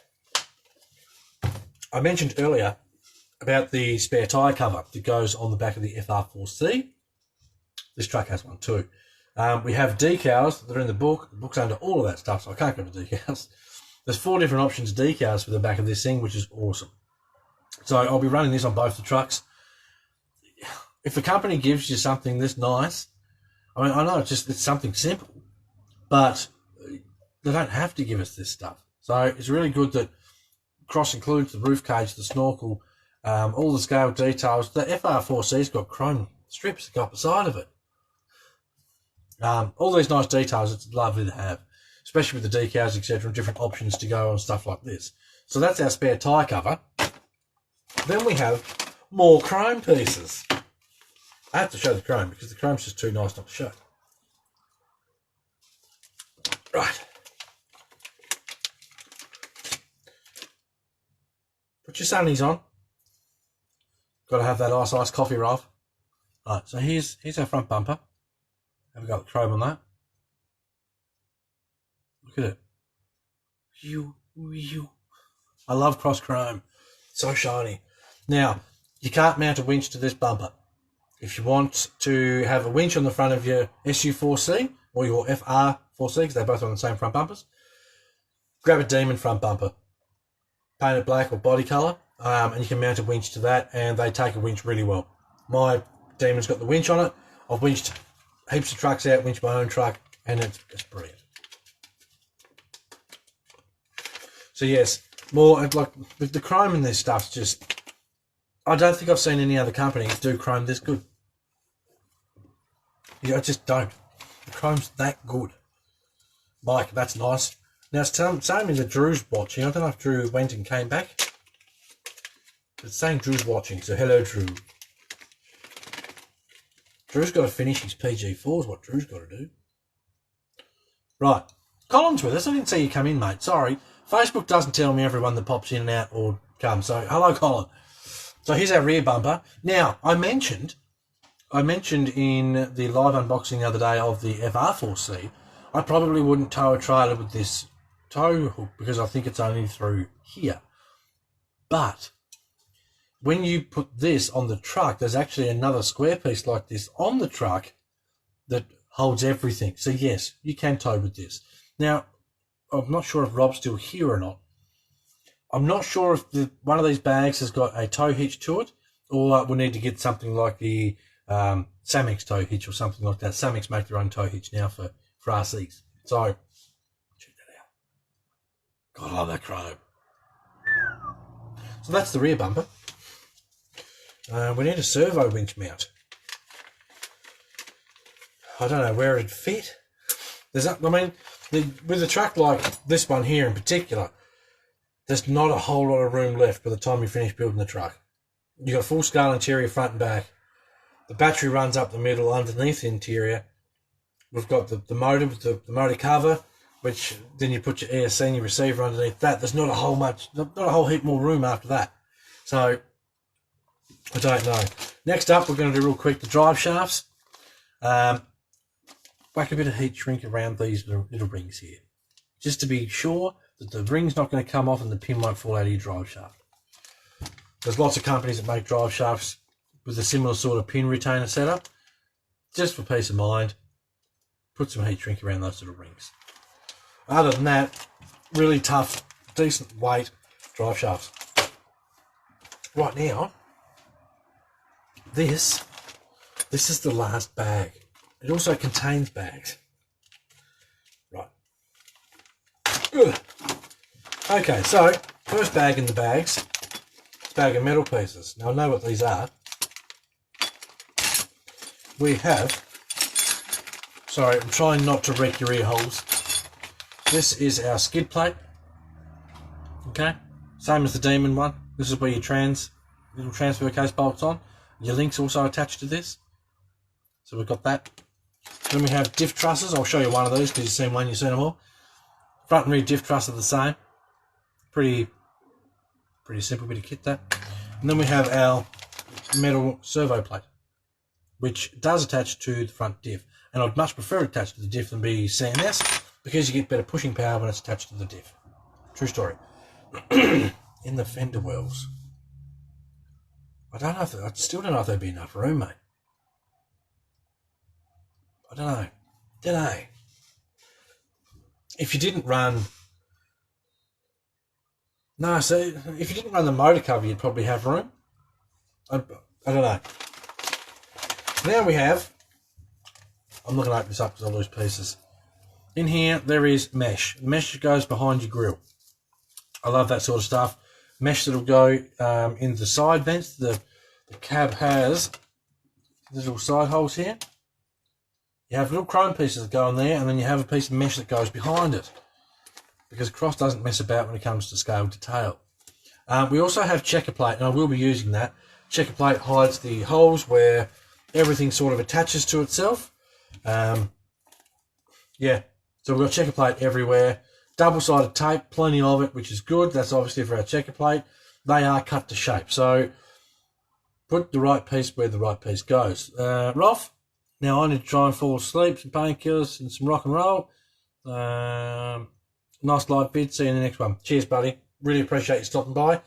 I mentioned earlier about the spare tyre cover that goes on the back of the FR4C. This truck has one too. We have decals that are in the book. The book's under all of that stuff, so I can't go to decals. There's 4 different options of decals for the back of this thing, which is awesome. So I'll be running this on both the trucks. If a company gives you something this nice, I mean, I know it's something simple, but they don't have to give us this stuff. So it's really good that Cross includes the roof cage, the snorkel, all the scale details. The FR4C's got chrome strips that go up the side of it. All these nice details, it's lovely to have, especially with the decals, etc., and different options to go on stuff like this. So that's our spare tyre cover. Then we have more chrome pieces. I have to show the chrome because the chrome's just too nice not to show. Right. Put your sunnies on. Got to have that ice coffee roll. Right, so here's our front bumper. Have we got the chrome on that? Look at it. I love cross chrome. So shiny. Now, you can't mount a winch to this bumper. If you want to have a winch on the front of your SU4C or your FR4C, because they're both on the same front bumpers, grab a Demon front bumper. Paint it black or body colour, and you can mount a winch to that, and they take a winch really well. My Demon's got the winch on it. I've winched heaps of trucks out, winched my own truck, and it's brilliant. So yes, more like with the chrome in this stuff's just, I don't think I've seen any other company do chrome this good. Yeah, I just don't. The chrome's that good. Mike, that's nice. Now, same as that Drew's watching. I don't know if Drew went and came back. It's saying Drew's watching, so hello, Drew. Drew's got to finish his PG4 is what Drew's got to do. Right. Colin's with us. I didn't see you come in, mate. Sorry. Facebook doesn't tell me everyone that pops in and out or comes. So, hello, Colin. So, here's our rear bumper. Now, I mentioned in the live unboxing the other day of the FR4C, I probably wouldn't tow a trailer with this tow hook because I think it's only through here. But when you put this on the truck, there's actually another square piece like this on the truck that holds everything. So yes, you can tow with this. Now, I'm not sure if Rob's still here or not. I'm not sure if one of these bags has got a tow hitch to it, or we'll need to get something like the Samex tow hitch or something like that. Samex make their own tow hitch now for RCs. So, check that out. God, I love that chrome. So that's the rear bumper. We need a servo winch mount. I don't know where it'd fit. I mean, with a truck like this one here in particular, there's not a whole lot of room left by the time you finish building the truck. You've got full scale interior front and back. The battery runs up the middle underneath the interior. We've got the motor with the motor cover, which then you put your ESC and your receiver underneath that. There's not a whole heap more room after that. So, I don't know. Next up, we're going to do real quick the drive shafts. Whack a bit of heat shrink around these little rings here, just to be sure that the ring's not going to come off and the pin won't fall out of your drive shaft. There's lots of companies that make drive shafts with a similar sort of pin retainer setup. Just for peace of mind, put some heat shrink around those little rings. Other than that, really tough, decent weight drive shafts. Right now, this is the last bag. It also contains bags. Right. Ugh. Okay, so first bag in the bags. It's a bag of metal pieces. Now I know what these are. We have, sorry, I'm trying not to wreck your ear holes. This is our skid plate. Okay, same as the Demon one. This is where your little transfer case bolts on. Your link's also attached to this. So we've got that. Then we have diff trusses. I'll show you one of those because you've seen one, you've seen them all. Front and rear diff truss are the same. Pretty simple bit of kit that. And then we have our metal servo plate, which does attach to the front diff. And I'd much prefer it attached to the diff than be CMS because you get better pushing power when it's attached to the diff. True story. In the fender wells. I still don't know if there'd be enough room, mate. I don't know. If you didn't run... No, so if you didn't run the motor cover, you'd probably have room. I don't know. Now we have... I'm not going to open this up because I'll lose pieces. In here, there is mesh. Mesh goes behind your grill. I love that sort of stuff. Mesh that'll go in the side vents. The cab has little side holes here. You have little chrome pieces that go in there, and then you have a piece of mesh that goes behind it, because Cross doesn't mess about when it comes to scale detail. We also have checker plate, and I will be using that. Checker plate hides the holes where everything sort of attaches to itself. Yeah, so we've got checker plate everywhere. Double-sided tape, plenty of it, which is good. That's obviously for our checker plate. They are cut to shape, so put the right piece where the right piece goes. Rolf, now I need to try and fall asleep, some painkillers and some rock and roll. Nice live vid. See you in the next one. Cheers, buddy. Really appreciate you stopping by.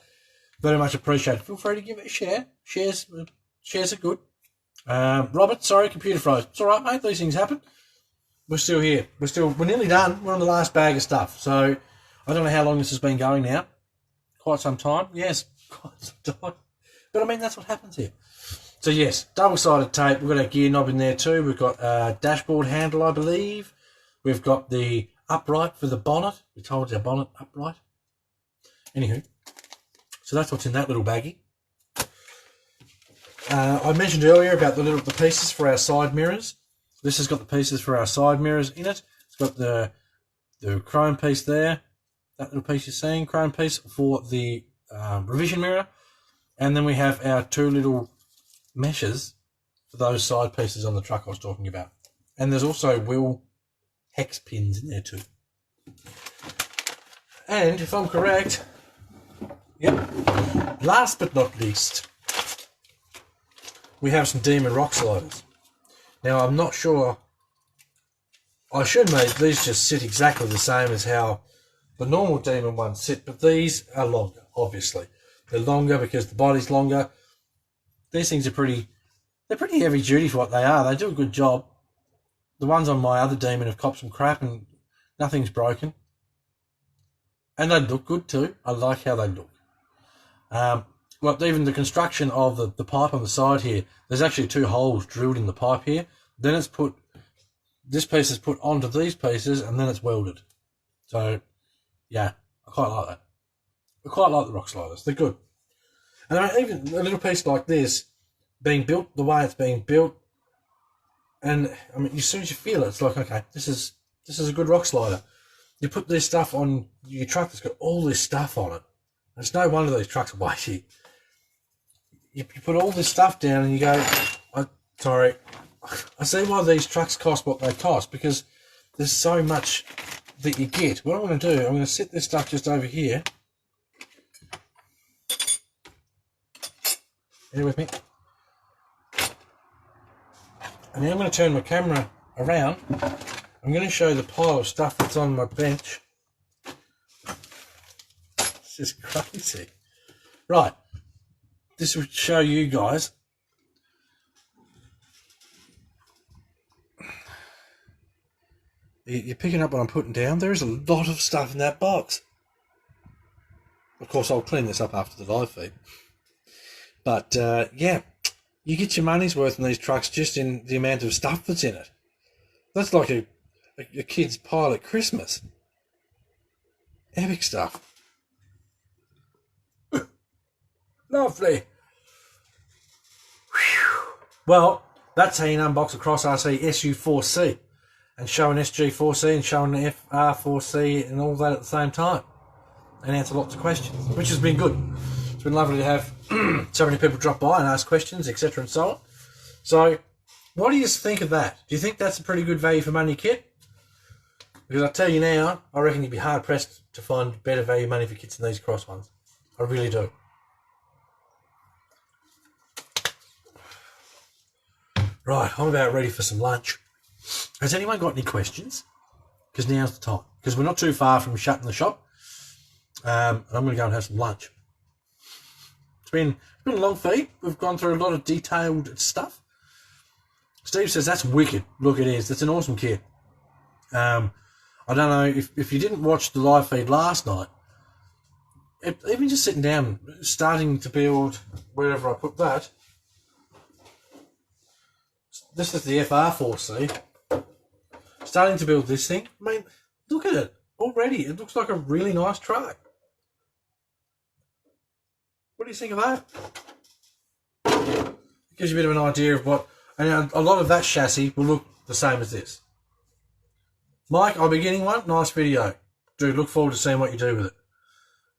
Very much appreciated. Feel free to give it a share. Shares are good. Robert, sorry, computer froze. It's all right, mate. These things happen. We're still here. We're nearly done. We're on the last bag of stuff. So I don't know how long this has been going now. Quite some time. Yes, quite some time. But I mean, that's what happens here. So yes, double-sided tape. We've got our gear knob in there too. We've got a dashboard handle, I believe. We've got the upright for the bonnet. We told our bonnet upright. Anywho, so that's what's in that little baggie. I mentioned earlier about the pieces for our side mirrors. This has got the pieces for our side mirrors in it. It's got the chrome piece there. That little piece you're seeing, chrome piece for the revision mirror. And then we have our two little meshes for those side pieces on the truck I was talking about. And there's also wheel hex pins in there too. And if I'm correct, yep, last but not least, we have some Demon rock sliders. Now I'm not sure, I assume these just sit exactly the same as how the normal Demon ones sit, but these are longer, obviously. They're longer because the body's longer. These things are they're pretty heavy duty for what they are. They do a good job. The ones on my other Demon have copped some crap and nothing's broken. And they look good too. I like how they look. Well, even the construction of the pipe on the side here, there's actually two holes drilled in the pipe here. Then this piece is put onto these pieces and then it's welded. So, yeah, I quite like that. I quite like the rock sliders. They're good. And I mean, even a little piece like this, being built the way it's being built, and I mean, as soon as you feel it, it's like, okay, this is a good rock slider. you put this stuff on your truck that's got all this stuff on it. It's no wonder these trucks are weighty. You put all this stuff down and you go, sorry, I see why these trucks cost what they cost, because there's so much that you get. What I'm going to do, I'm going to set this stuff just over here. Bear with me. And now I'm going to turn my camera around. I'm going to show the pile of stuff that's on my bench. This is crazy. Right. This will show you guys. You're picking up what I'm putting down. There is a lot of stuff in that box. Of course, I'll clean this up after the live feed. But, yeah, you get your money's worth in these trucks just in the amount of stuff that's in it. That's like a kid's pile at Christmas. Epic stuff. Lovely. Whew. Well, that's how you unbox a Cross RC SU4C and show an SG4C and show an FR4C and all that at the same time and answer lots of questions, which has been good. It's been lovely to have so many people drop by and ask questions, etc. and so on. So, what do you think of that? Do you think that's a pretty good value for money kit? Because I tell you now, I reckon you'd be hard pressed to find better value money for kits than these Cross ones. I really do. Right, I'm about ready for some lunch. Has anyone got any questions? Because now's the time. Because we're not too far from shutting the shop. And I'm going to go and have some lunch. It's been a long feed. We've gone through a lot of detailed stuff. Steve says, that's wicked. Look, it is. That's an awesome kit. I don't know, if you didn't watch the live feed last night, even just sitting down, starting to build wherever I put that, this is the FR4C. Starting to build this thing. I mean, look at it. Already, it looks like a really nice truck. What do you think of that? It gives you a bit of an idea of what... And a lot of that chassis will look the same as this. Mike, I'll be getting one. Nice video. Dude, look forward to seeing what you do with it.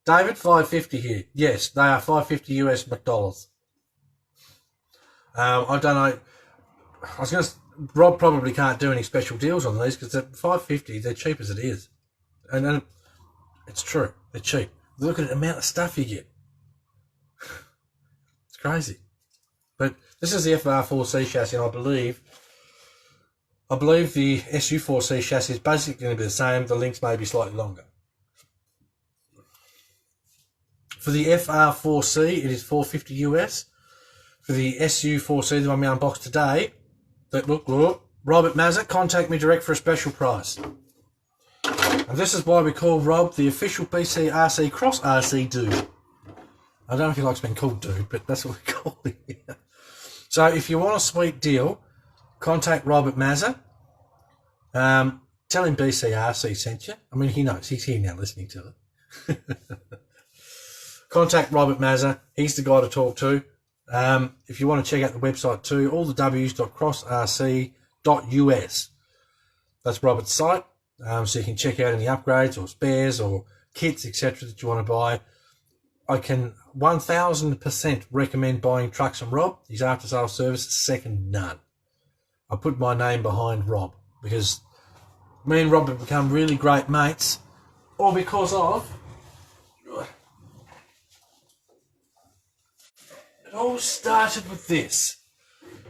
David, $5.50 here. Yes, they are $5.50 US dollars. I don't know... I was going to... Rob probably can't do any special deals on these because at $5.50 they're cheap as it is, and it's true, they're cheap. Look at the amount of stuff you get. It's crazy. But this is the FR4C chassis, and I believe the SU4C chassis is basically going to be the same. The links may be slightly longer. For the FR4C, it is $4.50 US. For the SU4C, the one we unboxed today. Look, Robert Mazza, contact me direct for a special price. And this is why we call Rob the official BCRC Cross RC dude. I don't know if he likes being called dude, but that's what we call him here. So if you want a sweet deal, contact Robert Mazza. Tell him BCRC sent you. I mean, he knows. He's here now listening to it. Contact Robert Mazza. He's the guy to talk to. If you want to check out the website too, all the w's.crossrc.us. That's Robert's site. So you can check out any upgrades or spares or kits, etc. that you want to buy. I can 1000% recommend buying trucks from Rob. His after sales service is second to none. I put my name behind Rob because me and Rob have become really great mates, all because of... It all started with this.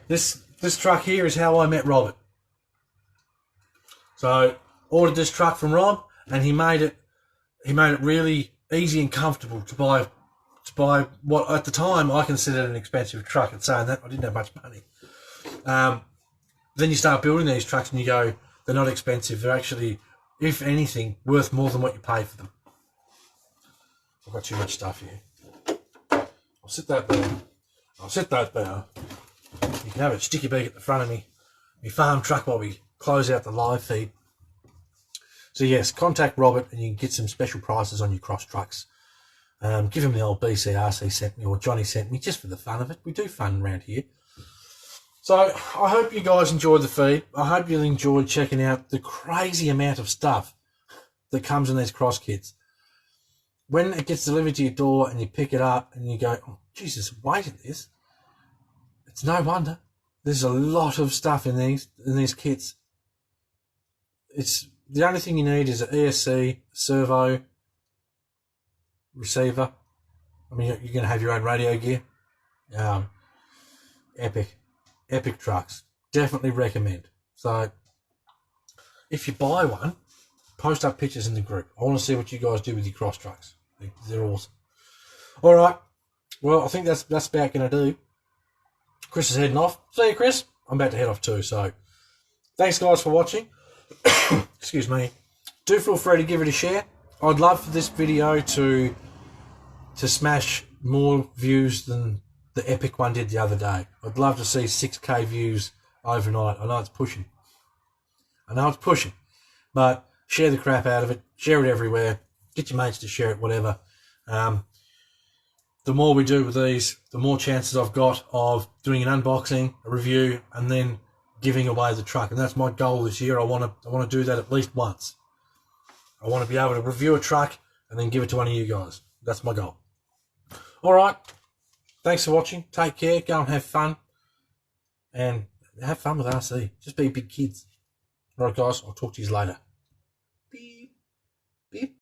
This truck here is how I met Robert. So ordered this truck from Rob, and he made it really easy and comfortable to buy what at the time I considered an expensive truck. And saying that, I didn't have much money. Then you start building these trucks and you go, they're not expensive. They're actually, if anything, worth more than what you pay for them. I've got too much stuff here. I'll sit that there. You can have a sticky beak at the front of me farm truck while we close out the live feed. So yes, contact Robert and you can get some special prices on your Cross trucks. Give him the old BCRC sent me or Johnny sent me just for the fun of it. We do fun around here. So I hope you guys enjoyed the feed. I hope you enjoyed checking out the crazy amount of stuff that comes in these cross kits. When it gets delivered to your door and you pick it up and you go, oh, Jesus, weight of this. It's no wonder. There's a lot of stuff in these kits. It's the only thing you need is an ESC, servo, receiver. I mean, you're going to have your own radio gear. Epic trucks. Definitely recommend. So, if you buy one, post up pictures in the group. I want to see what you guys do with your cross trucks. They're awesome. All right. Well, I think that's about going to do. Chris is heading off. See you, Chris. I'm about to head off too. So, thanks, guys, for watching. Excuse me. Do feel free to give it a share. I'd love for this video to smash more views than the epic one did the other day. I'd love to see 6K views overnight. I know it's pushing. But share the crap out of it. Share it everywhere. Get your mates to share it, whatever. The more we do with these, the more chances I've got of doing an unboxing, a review, and then giving away the truck. And that's my goal this year. I want to do that at least once. I want to be able to review a truck and then give it to one of you guys. That's my goal. All right. Thanks for watching. Take care. Go and have fun. And have fun with RC. Just be big kids. All right, guys. I'll talk to you later. Beep. Beep.